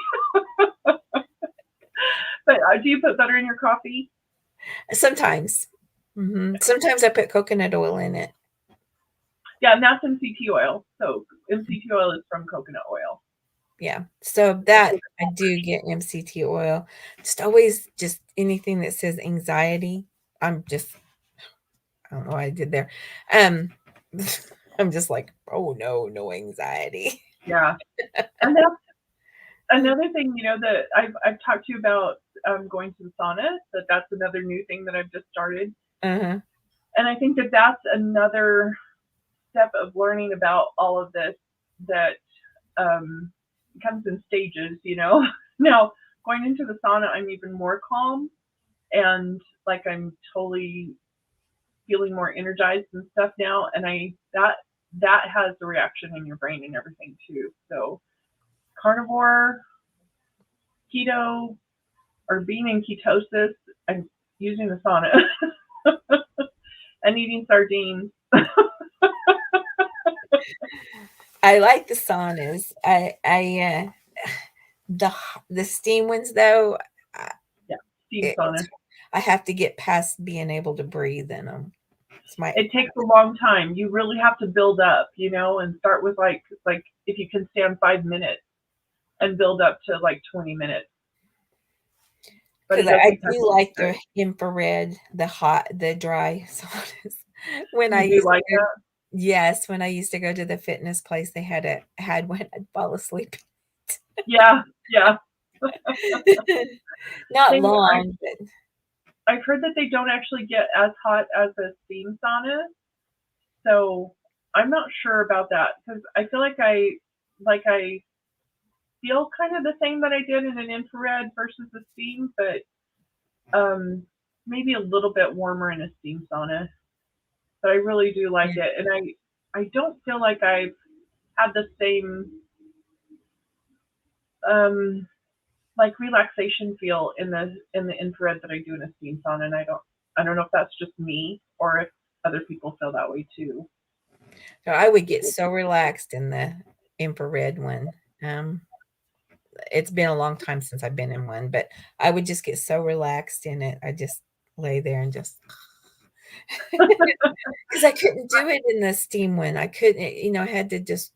Speaker 1: But do you put butter in your coffee?
Speaker 2: Sometimes. Sometimes I put coconut oil in it.
Speaker 1: Yeah, and that's MCT oil. So MCT oil is from coconut oil.
Speaker 2: Yeah. So that I do get MCT oil. Just always just anything that says anxiety. I'm just I don't know what I did there. Um I'm just like, oh no, no anxiety.
Speaker 1: Yeah, and that's another thing. You know that I've talked to you about going to the sauna. That's another new thing that I've just started,
Speaker 2: Uh-huh.
Speaker 1: and I think that that's another. step of learning about all of this that um, comes in stages, you know. Now, going into the sauna, I'm even more calm and like I'm totally feeling more energized and stuff now. And that has the reaction in your brain and everything too. So carnivore, keto, or being in ketosis and using the sauna and eating sardines.
Speaker 2: I like the saunas. The the steam ones though, I,
Speaker 1: Yeah, steam
Speaker 2: it's
Speaker 1: sauna.
Speaker 2: I have to get past being able to breathe in them. It's my
Speaker 1: It takes a long time. You really have to build up, you know, and start with like if you can stand 5 minutes and build up to like 20 minutes. But
Speaker 2: because
Speaker 1: it does
Speaker 2: I
Speaker 1: take time
Speaker 2: do
Speaker 1: to get
Speaker 2: like
Speaker 1: good.
Speaker 2: the infrared, the hot, the dry saunas. When I
Speaker 1: You do
Speaker 2: used
Speaker 1: like
Speaker 2: to,
Speaker 1: that?
Speaker 2: yes, when I used to go to the fitness place, they had one. I'd fall asleep.
Speaker 1: Yeah, yeah.
Speaker 2: Not
Speaker 1: They
Speaker 2: long, but
Speaker 1: I've heard that they don't actually get as hot as a steam sauna, so I'm not sure about that because I feel like I feel kind of the same that I did in an infrared versus a steam, but maybe a little bit warmer in a steam sauna. But I really do like
Speaker 2: yeah.
Speaker 1: it, and I don't feel like I've had the same um like relaxation feel in the infrared that I do in a steam sauna, and I don't know if that's just me or if other people feel that way too.
Speaker 2: So I would get so relaxed in the infrared one. Um, it's been a long time since I've been in one, but I would just get so relaxed in it. I just lay there and just because I couldn't do it in the steam one. I couldn't, I had to just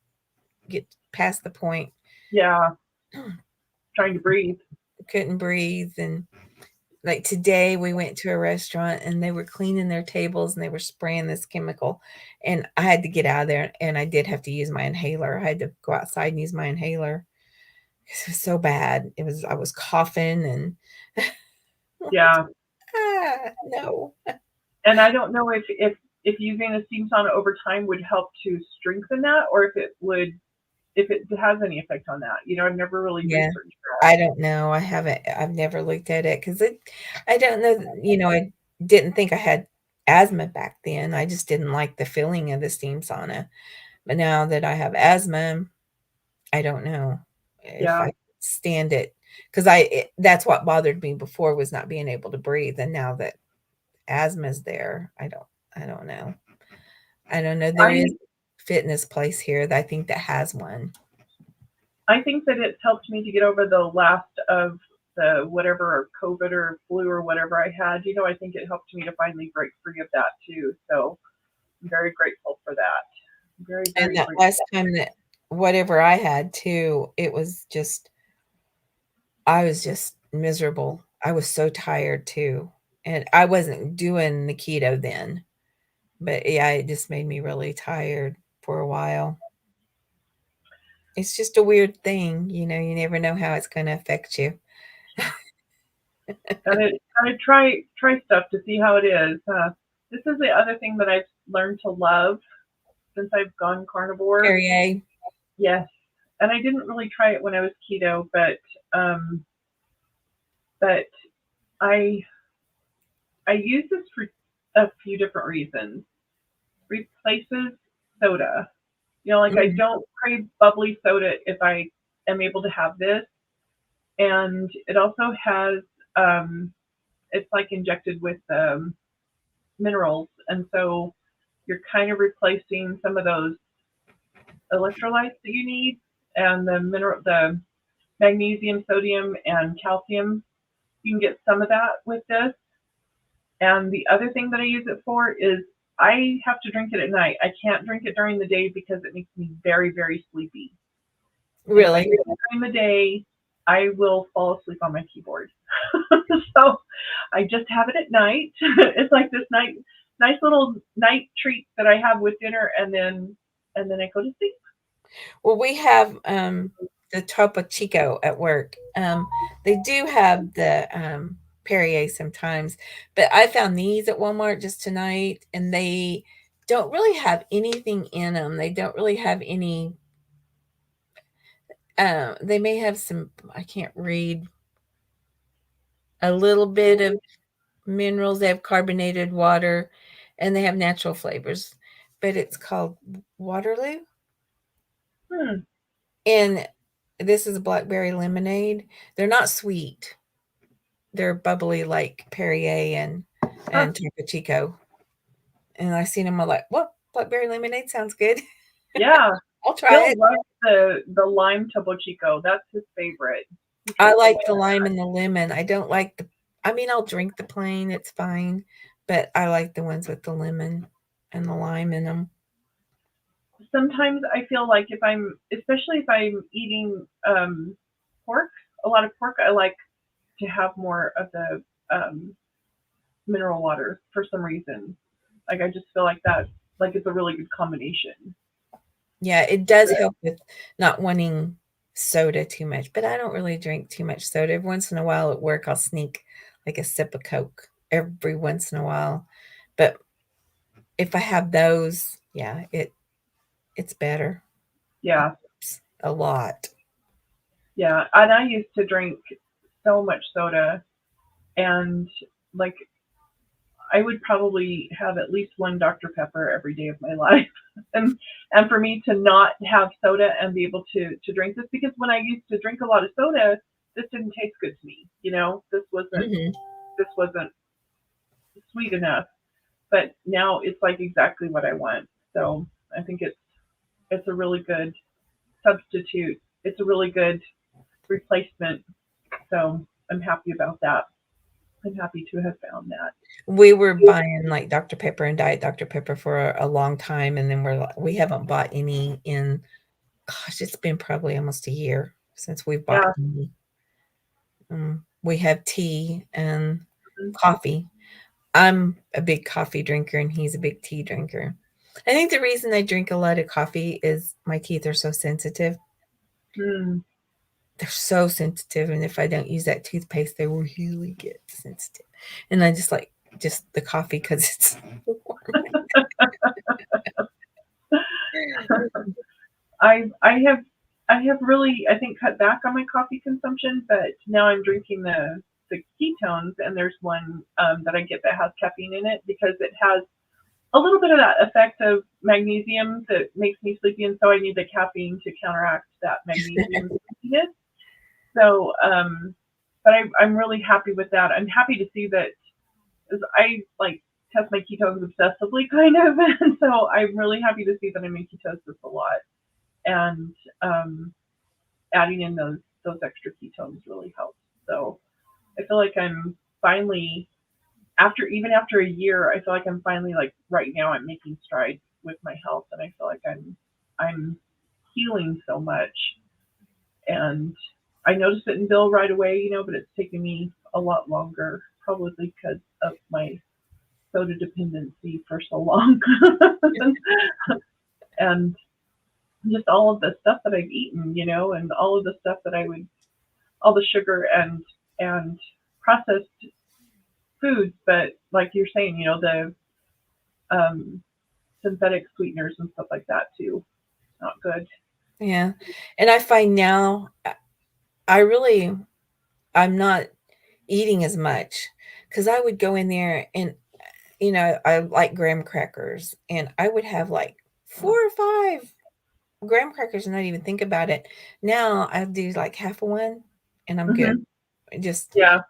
Speaker 2: get past the point.
Speaker 1: Yeah, trying to breathe.
Speaker 2: Couldn't breathe. And like today, we went to a restaurant and they were cleaning their tables and they were spraying this chemical. And I had to get out of there and I did have to use my inhaler. I had to go outside and use my inhaler. It was so bad. I was coughing and
Speaker 1: Yeah,
Speaker 2: no.
Speaker 1: and I don't know if using a steam sauna over time would help to strengthen that, or if it has any effect on that. You know, I've never really
Speaker 2: Yeah.
Speaker 1: researched
Speaker 2: I don't know. I've never looked at it because I don't know. I didn't think I had asthma back then. I just didn't like the feeling of the steam sauna. But now that I have asthma, I don't know
Speaker 1: that.
Speaker 2: if
Speaker 1: Yeah,
Speaker 2: I stand it because that's what bothered me before was not being able to breathe. And now that asthma's there, I don't know. I don't know. There is
Speaker 1: I
Speaker 2: a fitness place here that I think that has one.
Speaker 1: I think that it's helped me to get over the last of the whatever COVID or flu or whatever I had. You know, I think it helped me to finally break free of that too. So I'm very grateful for that. Very,
Speaker 2: And
Speaker 1: very
Speaker 2: that
Speaker 1: grateful.
Speaker 2: last time that whatever I had too, it was just I was just miserable. I was so tired too. And I wasn't doing the keto then. But yeah, it just made me really tired for a while. It's just a weird thing, you never know how it's gonna affect you.
Speaker 1: Gotta try stuff to see how it is. This is the other thing that I've learned to love since I've gone carnivore.
Speaker 2: Perrier.
Speaker 1: Yes, and I didn't really try it when I was keto, um, but I I use this for a few different reasons. Replaces soda. You know, like I
Speaker 2: Mhm.
Speaker 1: don't crave bubbly soda if I am able to have this, and it also has it's like injected with minerals, and so you're kind of replacing some of those electrolytes that you need, and the magnesium, sodium, and calcium. You can get some of that with this. And the other thing that I use it for is I have to drink it at night. I can't drink it during the day because it makes me very, very sleepy. And if I
Speaker 2: Really?
Speaker 1: drink it during the day, I will fall asleep on my keyboard. So I just have it at night. It's like this nice little night treat that I have with dinner, and then I go to sleep.
Speaker 2: Well, we have, the Topo Chico at work. They do have the, Perrier sometimes, but I found these at Walmart just tonight, and they don't really have anything in them. They don't really have any. They may have some. I can't read a little bit of minerals. They have carbonated water, and they have natural flavors. But it's called Waterloo,
Speaker 1: Hmm.
Speaker 2: and this is a blackberry lemonade. They're not sweet. They're bubbly like Perrier
Speaker 1: Huh.
Speaker 2: and Topo Chico. And I seen them. I'm like, what? Blackberry lemonade sounds good.
Speaker 1: Yeah.
Speaker 2: I'll try
Speaker 1: Bill
Speaker 2: it.
Speaker 1: loves the lime Topo Chico. That's his favorite. He
Speaker 2: I
Speaker 1: takes a
Speaker 2: like
Speaker 1: lot.
Speaker 2: the lime and the lemon. I don't like the. I mean, I'll drink the plain. It's fine, but I like the ones with the lemon and the lime in them.
Speaker 1: Sometimes I feel like if I'm, especially if I'm eating pork, a lot of pork, I like to have more of the mineral water for some reason. Like I just feel like that, like it's a really good combination.
Speaker 2: Yeah, it does help with not wanting soda too much, but I don't really drink too much soda. Every once in a while at work, I'll sneak like a sip of Coke every once in a while. But if I have those, yeah, it's better.
Speaker 1: Yeah,
Speaker 2: A lot.
Speaker 1: yeah. And I used to drink so much soda, and like I would probably have at least one Dr. Pepper every day of my life. And for me to not have soda and be able to drink this, because when I used to drink a lot of soda, this didn't taste good to me. You know,
Speaker 2: Mhm.
Speaker 1: this wasn't sweet enough. But now it's like exactly what I want. So I think it's a really good substitute. It's a really good replacement. So I'm happy about that. I'm happy to have found that.
Speaker 2: We were buying like Dr. Pepper and Diet Dr. Pepper for a long time, and then we haven't bought any in. Gosh, it's been probably almost a year since we've bought
Speaker 1: Yeah.
Speaker 2: any. We have tea and coffee. I'm a big coffee drinker, and he's a big tea drinker. I think the reason I drink a lot of coffee is my teeth are so sensitive.
Speaker 1: Mm.
Speaker 2: They're so sensitive, and if I don't use that toothpaste, they will really get sensitive. And I just like just the coffee because it's warm.
Speaker 1: I I have really I think cut back on my coffee consumption, but now I'm drinking the ketones, and there's one that I get that has caffeine in it because it has a little bit of that effect of magnesium that makes me sleepy, and so I need the caffeine to counteract that magnesium sleepiness. So, but I'm really happy with that. I'm happy to see that as I like test my ketones obsessively, kind of, and so I'm really happy to see that I'm in ketosis a lot, and um, adding in those extra ketones really helps. So I feel like I'm finally after a year, I feel like I'm finally like right now I'm making strides with my health, and I feel like I'm healing so much. And I noticed it in Bill right away, you know, but it's taken me a lot longer, probably because of my soda dependency for so long, and just all of the stuff that I've eaten, you know, and all of the stuff that I would, all the sugar and processed foods. But like you're saying, you know, the um, synthetic sweeteners and stuff like that too. Not good.
Speaker 2: Yeah, and I find now I really I'm not eating as much because I would go in there and I like graham crackers, and I would have like 4 or 5 graham crackers and not even think about it. Now I do like half of one, and I'm good.
Speaker 1: Hmm.
Speaker 2: Just
Speaker 1: Yeah,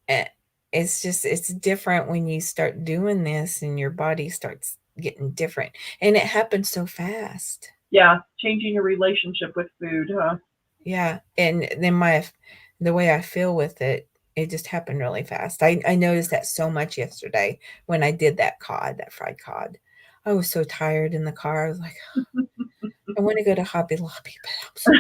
Speaker 2: eh, it's different when you start doing this and your body starts getting different, and it happens so fast.
Speaker 1: yeah. Changing your relationship with food, huh?
Speaker 2: Yeah, and then the way I feel with it, it just happened really fast. I noticed that so much yesterday when I did that fried cod. I was so tired in the car. I was like, I want to go to Hobby Lobby, but I'm so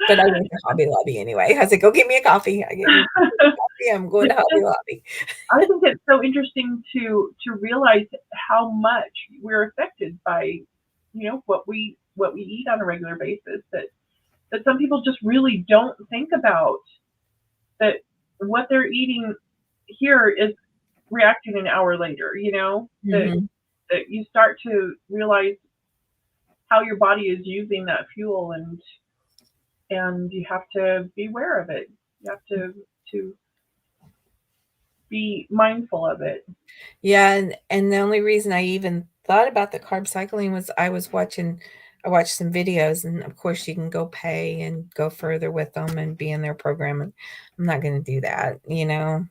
Speaker 2: but I went to Hobby Lobby anyway. I said, "Go get me a coffee." I get me a coffee. I'm going
Speaker 1: It's
Speaker 2: to Hobby
Speaker 1: just,
Speaker 2: Lobby.
Speaker 1: I think it's so interesting to realize how much we're affected by, you know, what we eat on a regular basis. That some people just really don't think about that what they're eating here is reacting an hour later, you know, that
Speaker 2: Mhm.
Speaker 1: you start to realize how your body is using that fuel, and you have to be aware of it. You have to be mindful of it.
Speaker 2: Yeah, and the only reason I even thought about the carb cycling was I watched some videos, and of course you can go pay and go further with them and be in their program, and I'm not gonna do that, you know,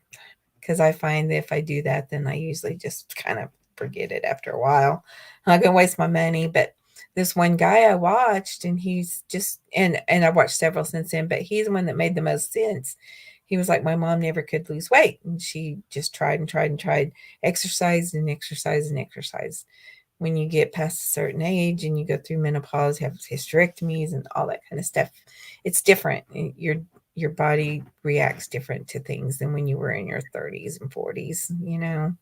Speaker 2: because I find that if I do that, then I usually just kind of forget it after a while. I'm not gonna waste my money, but this one guy I watched, and he's just and I watched several since then, but he's the one that made the most sense. He was like, my mom never could lose weight, and she just tried and tried and tried, exercise and exercise and exercise. When you get past a certain age and you go through menopause, have hysterectomies and all that kind of stuff, it's different. Your body reacts different to things than when you were in your 30s and 40s, you know.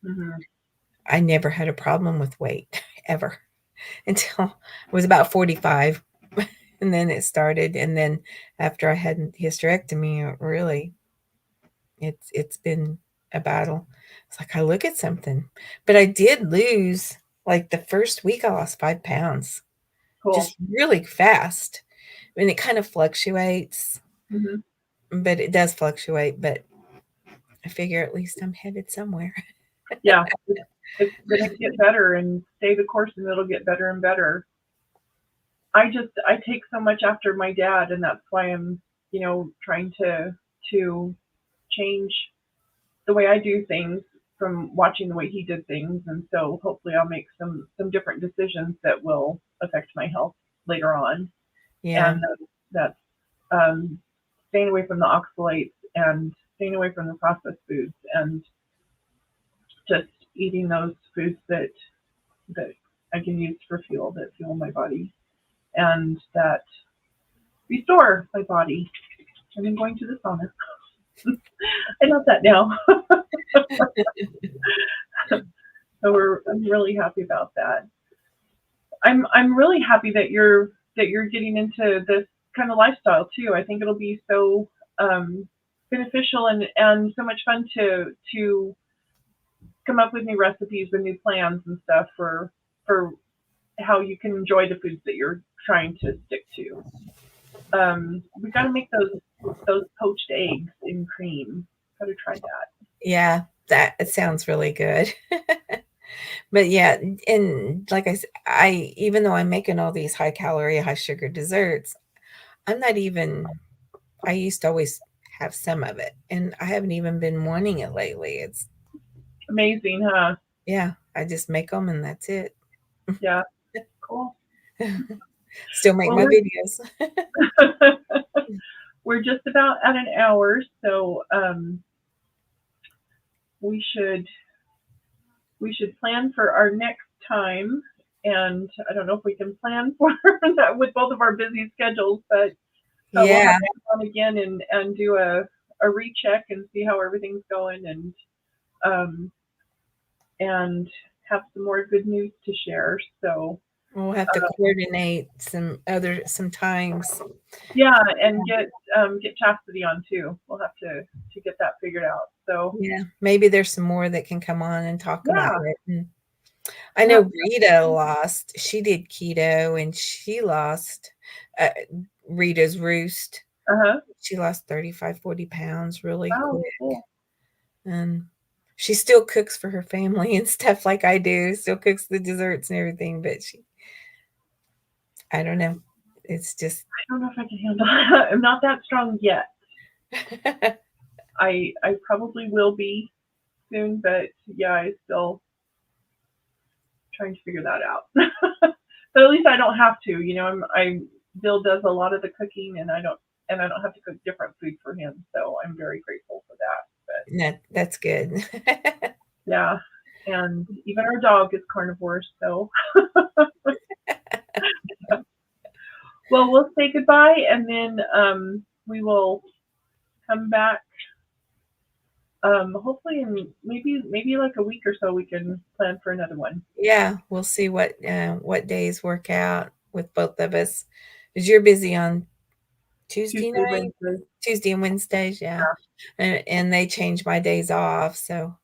Speaker 1: Hmm.
Speaker 2: I never had a problem with weight ever until I was about 45, and then it started, and then after I had hysterectomy, really it's been a battle. It's like I look at something, but I did lose, like, the first week I lost 5 pounds
Speaker 1: Cool.
Speaker 2: just really fast. I mean, it kind of fluctuates,
Speaker 1: Hmm.
Speaker 2: but it does fluctuate, but I figure at least I'm headed somewhere.
Speaker 1: Yeah, it's gonna get better, and stay the course, and it'll get better and better. I take so much after my dad, and that's why I'm, trying to change the way I do things from watching the way he did things, and so hopefully I'll make some different decisions that will affect my health later on.
Speaker 2: Yeah.
Speaker 1: And that's um, staying away from the oxalates and staying away from the processed foods, and just eating those foods that I can use for fuel, that fuel my body and that restore my body. And then going to the sauna. I love that now. So I'm really happy about that. I'm really happy that you're getting into this kind of lifestyle too. I think it'll be so beneficial, and so much fun to come up with new recipes and new plans and stuff for how you can enjoy the foods that you're trying to stick to. We got to make those poached eggs in cream. Got to try that.
Speaker 2: Yeah, that it sounds really good. But yeah, and like I said, I even though I'm making all these high calorie, high sugar desserts, I'm not even I used to always have some of it, and I haven't even been wanting it lately. It's
Speaker 1: Amazing, huh?
Speaker 2: yeah, I just make them and that's it.
Speaker 1: Yeah, cool.
Speaker 2: Still make
Speaker 1: Well,
Speaker 2: my videos.
Speaker 1: we're just about at an hour, so we should we should plan for our next time. And I don't know if we can plan for that with both of our busy schedules, but we'll have
Speaker 2: Yeah.
Speaker 1: to come on again and do a recheck and see how everything's going, um, and have some more good news to share. So
Speaker 2: We'll have to
Speaker 1: uh,
Speaker 2: coordinate some times.
Speaker 1: yeah, and get Chastity on too. We'll have to get that figured out. So
Speaker 2: Yeah, maybe there's some more that can come on and talk about
Speaker 1: yeah,
Speaker 2: it. And I know
Speaker 1: yeah,
Speaker 2: Rita lost. She did keto and she lost uh, Rita's Roost.
Speaker 1: uh huh.
Speaker 2: She lost 35, 40 pounds really
Speaker 1: Wow,
Speaker 2: quick.
Speaker 1: cool.
Speaker 2: And she still cooks for her family and stuff like I do. Still cooks the desserts and everything, but I don't know. It's just
Speaker 1: I don't know if I can handle it. I'm not that strong yet. I probably will be soon, but yeah, I still trying to figure that out. But at least I don't have to. Bill does a lot of the cooking, and I don't have to cook different food for him. So I'm very grateful for that. But
Speaker 2: that's good.
Speaker 1: yeah, and even our dog is carnivore. So well, we'll say goodbye, and then we will come back. Hopefully in maybe like a week or so we can plan for another one.
Speaker 2: Yeah, we'll see what days work out with both of us. 'Cause you're busy on Tuesday
Speaker 1: Tuesday,
Speaker 2: nights?
Speaker 1: Wednesday.
Speaker 2: Tuesday and Wednesdays, yeah. And they change my days off, so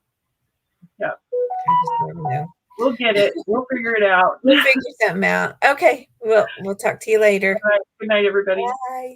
Speaker 1: Yeah.
Speaker 2: I just never know.
Speaker 1: We'll get it. We'll figure it out.
Speaker 2: We'll figure something out. Okay. We'll talk to you later.
Speaker 1: All right. Good night, everybody.
Speaker 2: Bye.